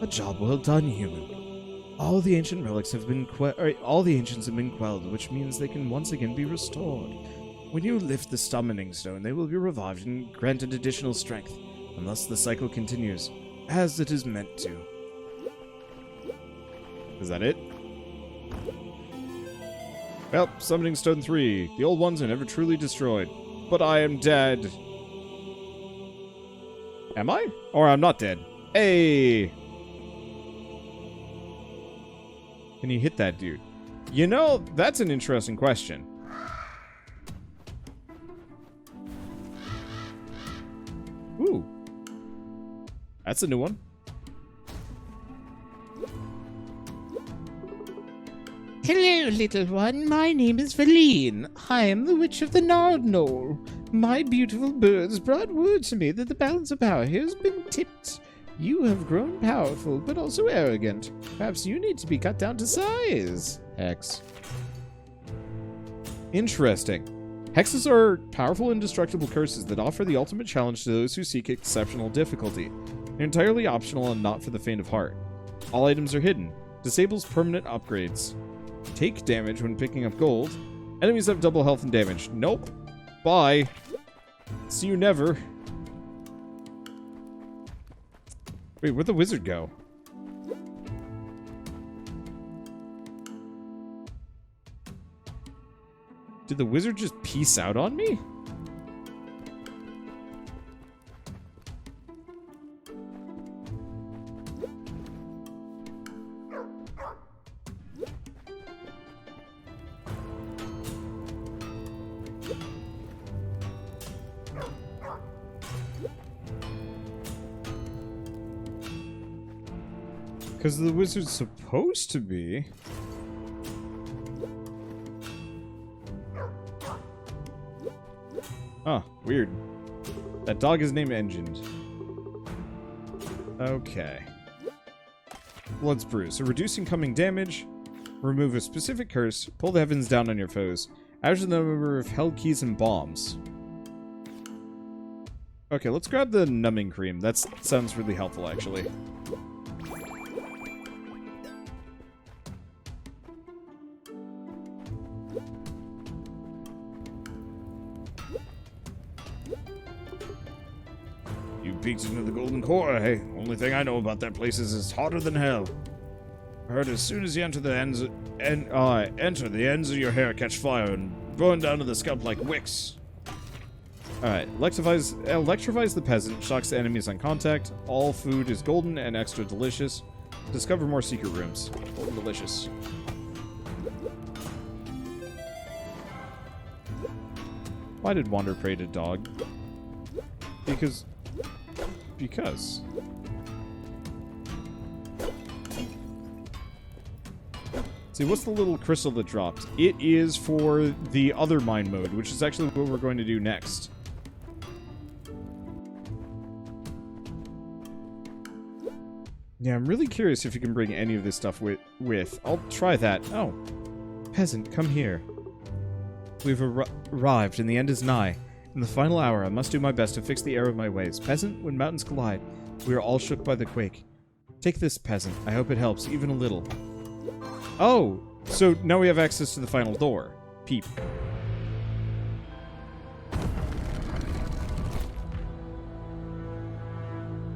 a job well done, human. All the ancient relics have been all the ancients have been quelled, which means they can once again be restored. When you lift the summoning stone, they will be revived and granted additional strength, and thus the cycle continues, as it is meant to. Is that it? Well, summoning stone 3. The old ones are never truly destroyed, but I am dead. Am I? Or I'm not dead. Hey! Can you hit that dude? You know, that's an interesting question. Ooh. That's a new one. Hello, little one. My name is Valine. I am the Witch of the Nard Knoll. My beautiful birds brought word to me that the balance of power here has been tipped. You have grown powerful, but also arrogant. Perhaps you need to be cut down to size. Hex. Interesting. Hexes are powerful, indestructible curses that offer the ultimate challenge to those who seek exceptional difficulty. They're entirely optional and not for the faint of heart. All items are hidden. Disables permanent upgrades. Take damage when picking up gold. Enemies have double health and damage. Nope. Bye. See you never. Wait, where'd the wizard go? Did the wizard just peace out on me? Because the wizard's supposed to be. Huh, weird. That dog is named Engined. Okay. Blood's Brew. So reduce incoming damage, remove a specific curse, pull the heavens down on your foes, add the number of held keys and bombs. Okay, let's grab the numbing cream. That sounds really helpful, actually. Peeked into the Golden Core. Hey, only thing I know about that place is it's hotter than hell. I heard as soon as you enter the ends of your hair catch fire and burn down to the scalp like wicks. Alright, electrifies the peasant, shocks the enemies on contact. All food is golden and extra delicious. Discover more secret rooms. Golden delicious. Why did Wander pray to dog? Because. See, what's the little crystal that dropped? It is for the other mine mode, which is actually what we're going to do next. Yeah, I'm really curious if you can bring any of this stuff with. I'll try that. Oh. Peasant, come here. We've arrived, and the end is nigh. In the final hour, I must do my best to fix the error of my ways. Peasant, when mountains collide, we are all shook by the quake. Take this, peasant. I hope it helps, even a little. Oh! So now we have access to the final door. Peep.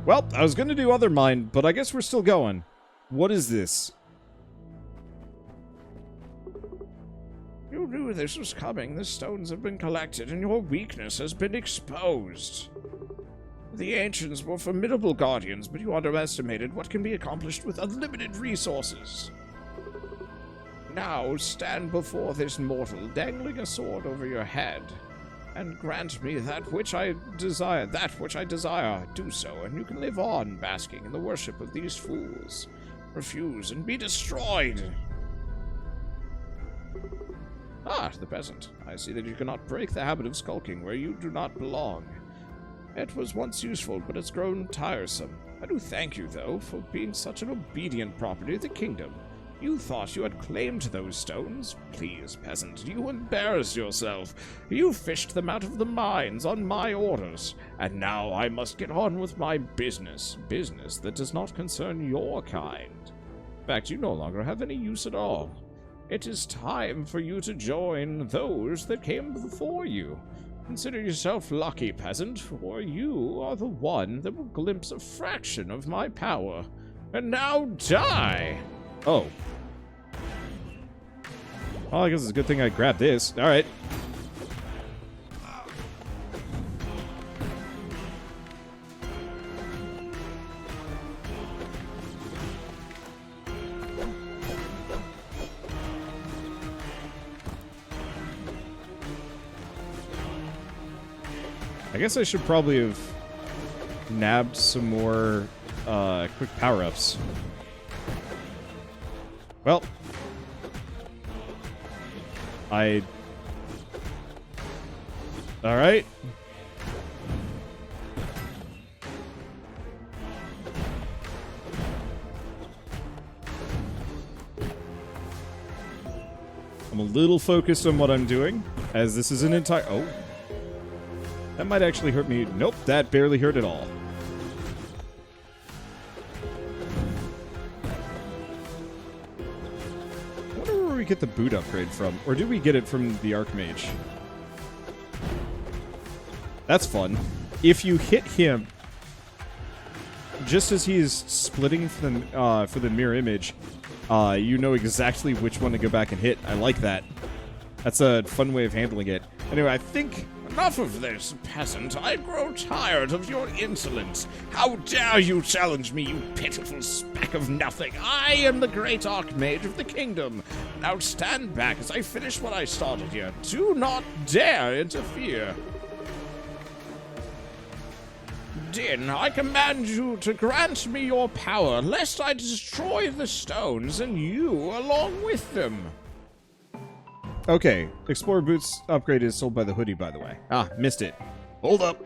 Well, I was gonna do UnderMine, but I guess we're still going. What is this? You knew this was coming. The stones have been collected, and your weakness has been exposed. The ancients were formidable guardians, but you underestimated what can be accomplished with unlimited resources. Now stand before this mortal, dangling a sword over your head, and grant me that which I desire. Do so, and you can live on, basking in the worship of these fools. Refuse and be destroyed. Ah, the peasant. I see that you cannot break the habit of skulking where you do not belong. It was once useful, but it's grown tiresome. I do thank you, though, for being such an obedient property of the kingdom. You thought you had claimed those stones? Please, peasant, you embarrassed yourself. You fished them out of the mines on my orders, and now I must get on with my business. Business that does not concern your kind. In fact, you no longer have any use at all. It is time for you to join those that came before you. Consider yourself lucky, peasant, for you are the one that will glimpse a fraction of my power. And now die! Oh. Well, I guess it's a good thing I grabbed this. Alright. I guess I should probably have nabbed some more quick power-ups. Well, Alright. I'm a little focused on what I'm doing, as this is an entire... Oh. That might actually hurt me. Nope, that barely hurt at all. I wonder where we get the boot upgrade from. Or do we get it from the Archmage? That's fun. If you hit him, just as he is splitting for the mirror image, you know exactly which one to go back and hit. I like that. That's a fun way of handling it. Anyway, I think... Enough of this, peasant. I grow tired of your insolence. How dare you challenge me, you pitiful speck of nothing? I am the great Archmage of the kingdom. Now stand back as I finish what I started here. Do not dare interfere. Din, I command you to grant me your power, lest I destroy the stones and you along with them. Okay, Explorer Boots upgrade is sold by the hoodie, by the way. Ah, missed it. Hold up.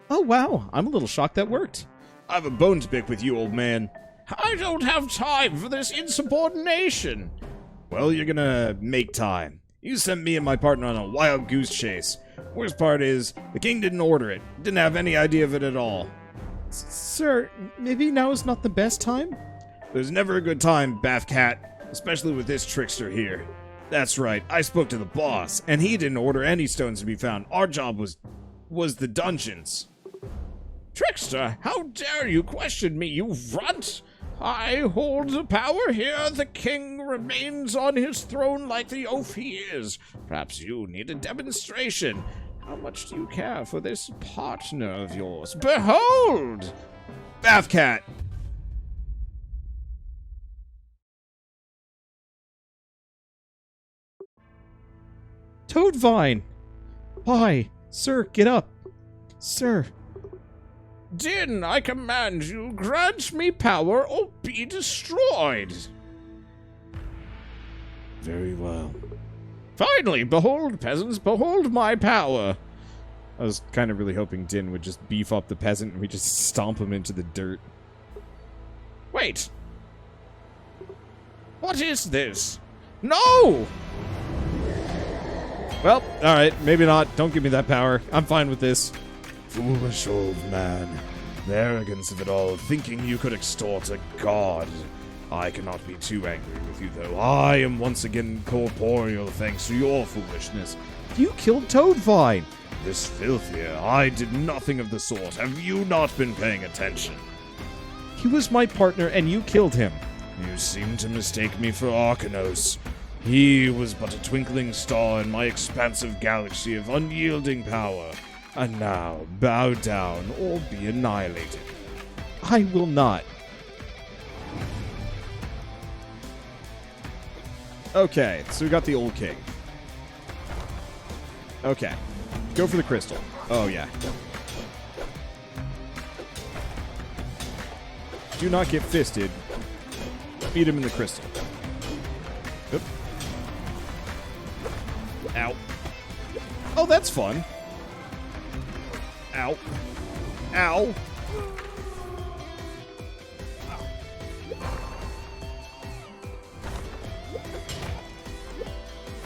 Oh, wow. I'm a little shocked that worked. I have a bone to pick with you, old man. I don't have time for this insubordination. Well, you're gonna make time. You sent me and my partner on a wild goose chase. Worst part is, the king didn't order it. Didn't have any idea of it at all. Sir, maybe now is not the best time? There's never a good time, Bath Cat. Especially with this trickster here. That's right, I spoke to the boss, and he didn't order any stones to be found. Our job was the dungeons. Trickster, how dare you question me, you runt? I hold the power here. The king remains on his throne like the oaf he is. Perhaps you need a demonstration. How much do you care for this partner of yours? Behold! Bath Cat! Toadvine! Why? Sir, get up. Sir. Din, I command you, grant me power or be destroyed. Very well. Finally, behold, peasants, behold my power. I was kind of really hoping Din would just beef up the peasant and we just stomp him into the dirt. Wait. What is this? No! Well, alright, maybe not. Don't give me that power. I'm fine with this. Foolish old man. The arrogance of it all, thinking you could extort a god. I cannot be too angry with you, though. I am once again corporeal thanks to your foolishness. You killed Toadvine! This filth here, I did nothing of the sort. Have you not been paying attention? He was my partner and you killed him. You seem to mistake me for Arcanos. He was but a twinkling star in my expansive galaxy of unyielding power. And now, bow down or be annihilated. I will not. Okay, so we got the old king. Okay. Go for the crystal. Oh, yeah. Do not get fisted. Beat him in the crystal. Oop. Ow. Oh, that's fun. Ow. Ow.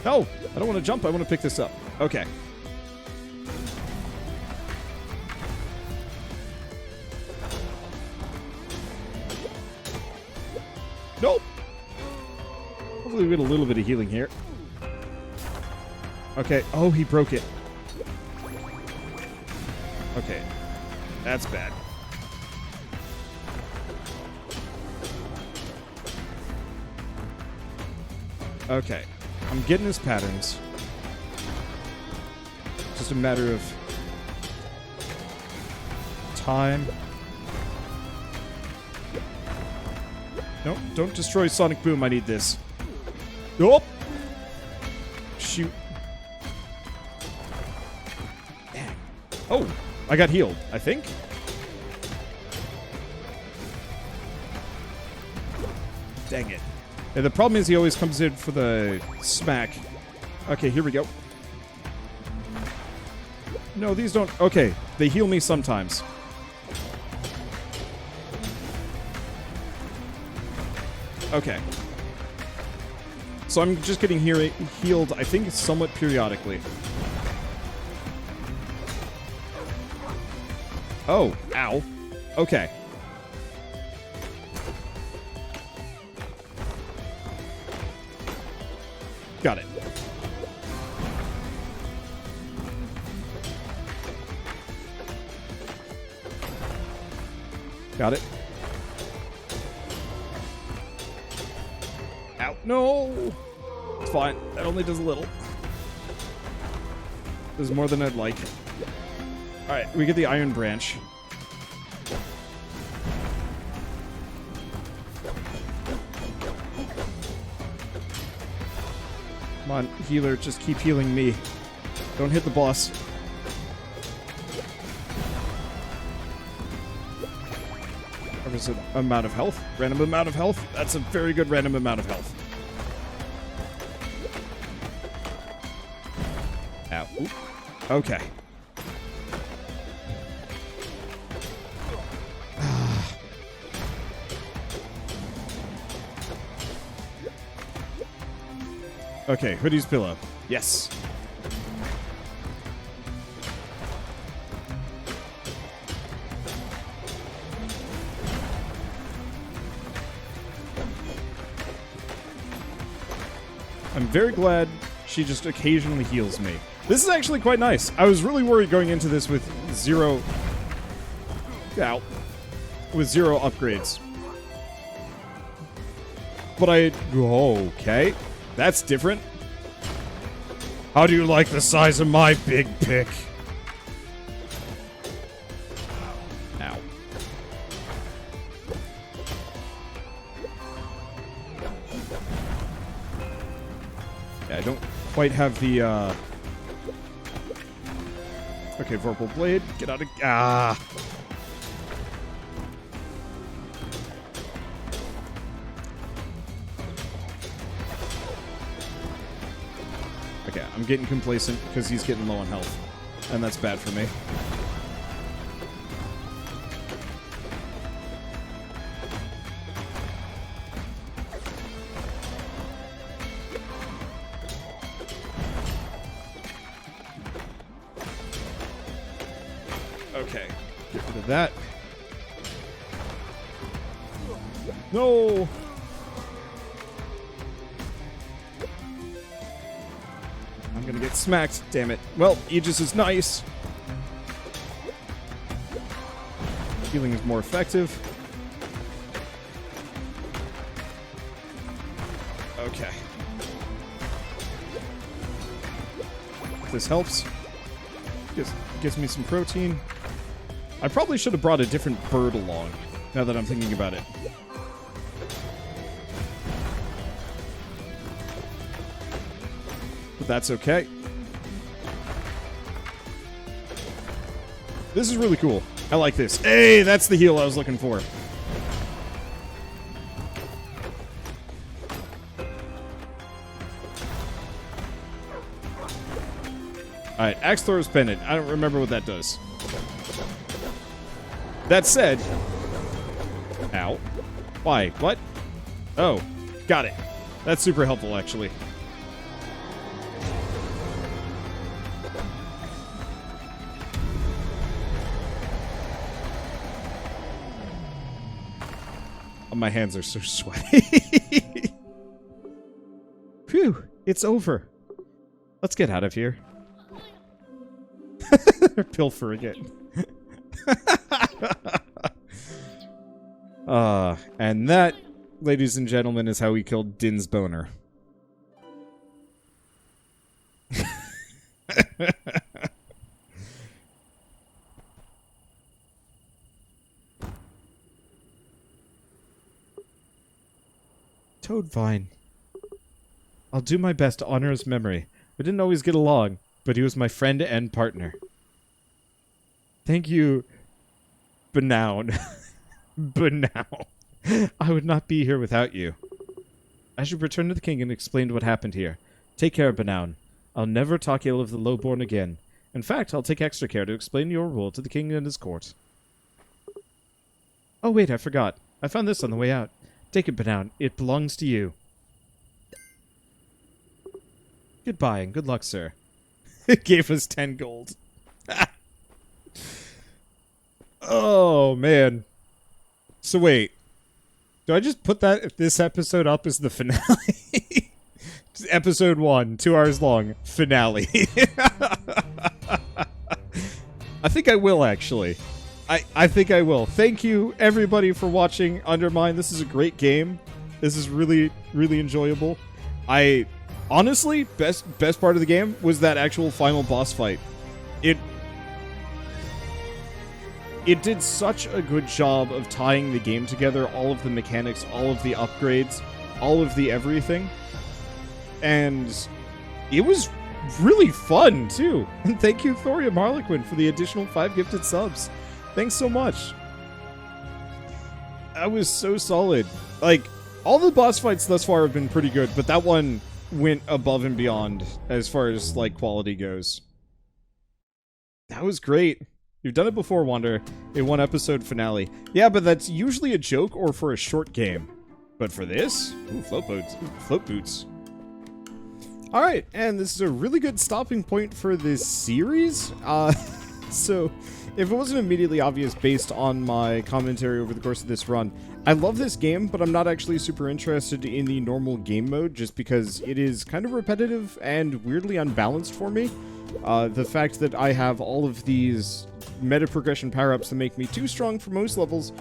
No, I don't want to jump. I want to pick this up. Okay. Nope. Hopefully we get a little bit of healing here. Okay. Oh, he broke it. Okay. That's bad. Okay. I'm getting his patterns. Just a matter of time. Nope, don't destroy Sonic Boom. I need this. Nope. Shoot. Dang. Oh, I got healed, I think. Dang it. Yeah, the problem is he always comes in for the smack. Okay, here we go. No, these don't... Okay, they heal me sometimes. Okay. So I'm just getting healed, I think, somewhat periodically. Oh, ow. Okay. Got it. Got it. Ow. No! It's fine. That only does a little. There's more than I'd like. Alright, we get the Iron Branch. Come on, healer, just keep healing me. Don't hit the boss. What is it? Amount of health? Random amount of health? That's a very good random amount of health. Ow. Oop. Okay. Okay, Hoodie's pillow. Yes. I'm very glad she just occasionally heals me. This is actually quite nice. I was really worried going into this with zero... Ow. With zero upgrades. But I... Oh, okay. That's different. How do you like the size of my big pick? Ow. Yeah, I don't quite have the, Okay, Vorpal Blade, get out of... Ah! Okay, I'm getting complacent because he's getting low on health. And that's bad for me. Okay, get rid of that. No! I'm gonna get smacked, damn it. Well, Aegis is nice. Healing is more effective. Okay. This helps. Gives me some protein. I probably should have brought a different bird along, now that I'm thinking about it. But that's okay. This is really cool. I like this. Hey, that's the heal I was looking for. Alright, Axe Thrower's Pendant. I don't remember what that does. That said... Ow. Why? What? Oh. Got it. That's super helpful, actually. Oh, my hands are so sweaty. Phew. It's over. Let's get out of here. They're pilfering it. And that, ladies and gentlemen, is how we killed Din's boner. Toadvine. I'll do my best to honor his memory. We didn't always get along, but he was my friend and partner. Thank you, Benown. Benown. I would not be here without you. I should return to the king and explain what happened here. Take care, Benown. I'll never talk ill of the lowborn again. In fact, I'll take extra care to explain your rule to the king and his court. Oh wait, I forgot. I found this on the way out. Take it, Benown. It belongs to you. Goodbye and good luck, sir. It gave us 10 gold. Oh, man. So wait. Do I just put this episode up as the finale? Episode 1, 2 hours long. Finale. I think I will, actually. I think I will. Thank you, everybody, for watching UnderMine. This is a great game. This is really, really enjoyable. Honestly, best part of the game was that actual final boss fight. It did such a good job of tying the game together, all of the mechanics, all of the upgrades, all of the everything. And it was really fun, too. And thank you, Thorium Harlequin, for the additional 5 gifted subs. Thanks so much. That was so solid. Like, all the boss fights thus far have been pretty good, but that one went above and beyond as far as, like, quality goes. That was great. You've done it before, Wander. A 1-episode finale. Yeah, but that's usually a joke or for a short game. But for this? Ooh, float boots. Alright, and this is a really good stopping point for this series. So, if it wasn't immediately obvious based on my commentary over the course of this run, I love this game, but I'm not actually super interested in the normal game mode just because it is kind of repetitive and weirdly unbalanced for me. The fact that I have all of these meta progression power-ups that make me too strong for most levels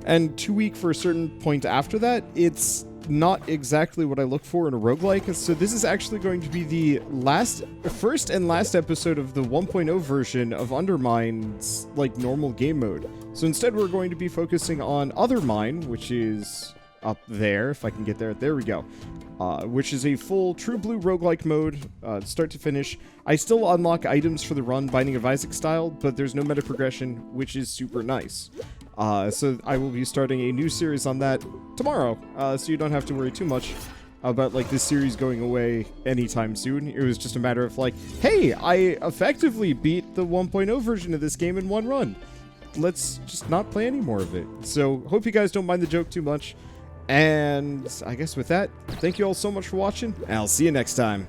and too weak for a certain point after that, it's not exactly what I look for in a roguelike. So this is actually going to be the first and last episode of the 1.0 version of UnderMine's, like, normal game mode. So instead we're going to be focusing on UnderMine, which is up there, if I can get there. There we go. Which is a full True Blue roguelike mode, start to finish. I still unlock items for the run Binding of Isaac style, but there's no meta progression, which is super nice. So I will be starting a new series on that tomorrow, so you don't have to worry too much about, like, this series going away anytime soon. It was just a matter of, like, hey, I effectively beat the 1.0 version of this game in one run. Let's just not play any more of it. So, hope you guys don't mind the joke too much. And I guess with that, thank you all so much for watching, and I'll see you next time.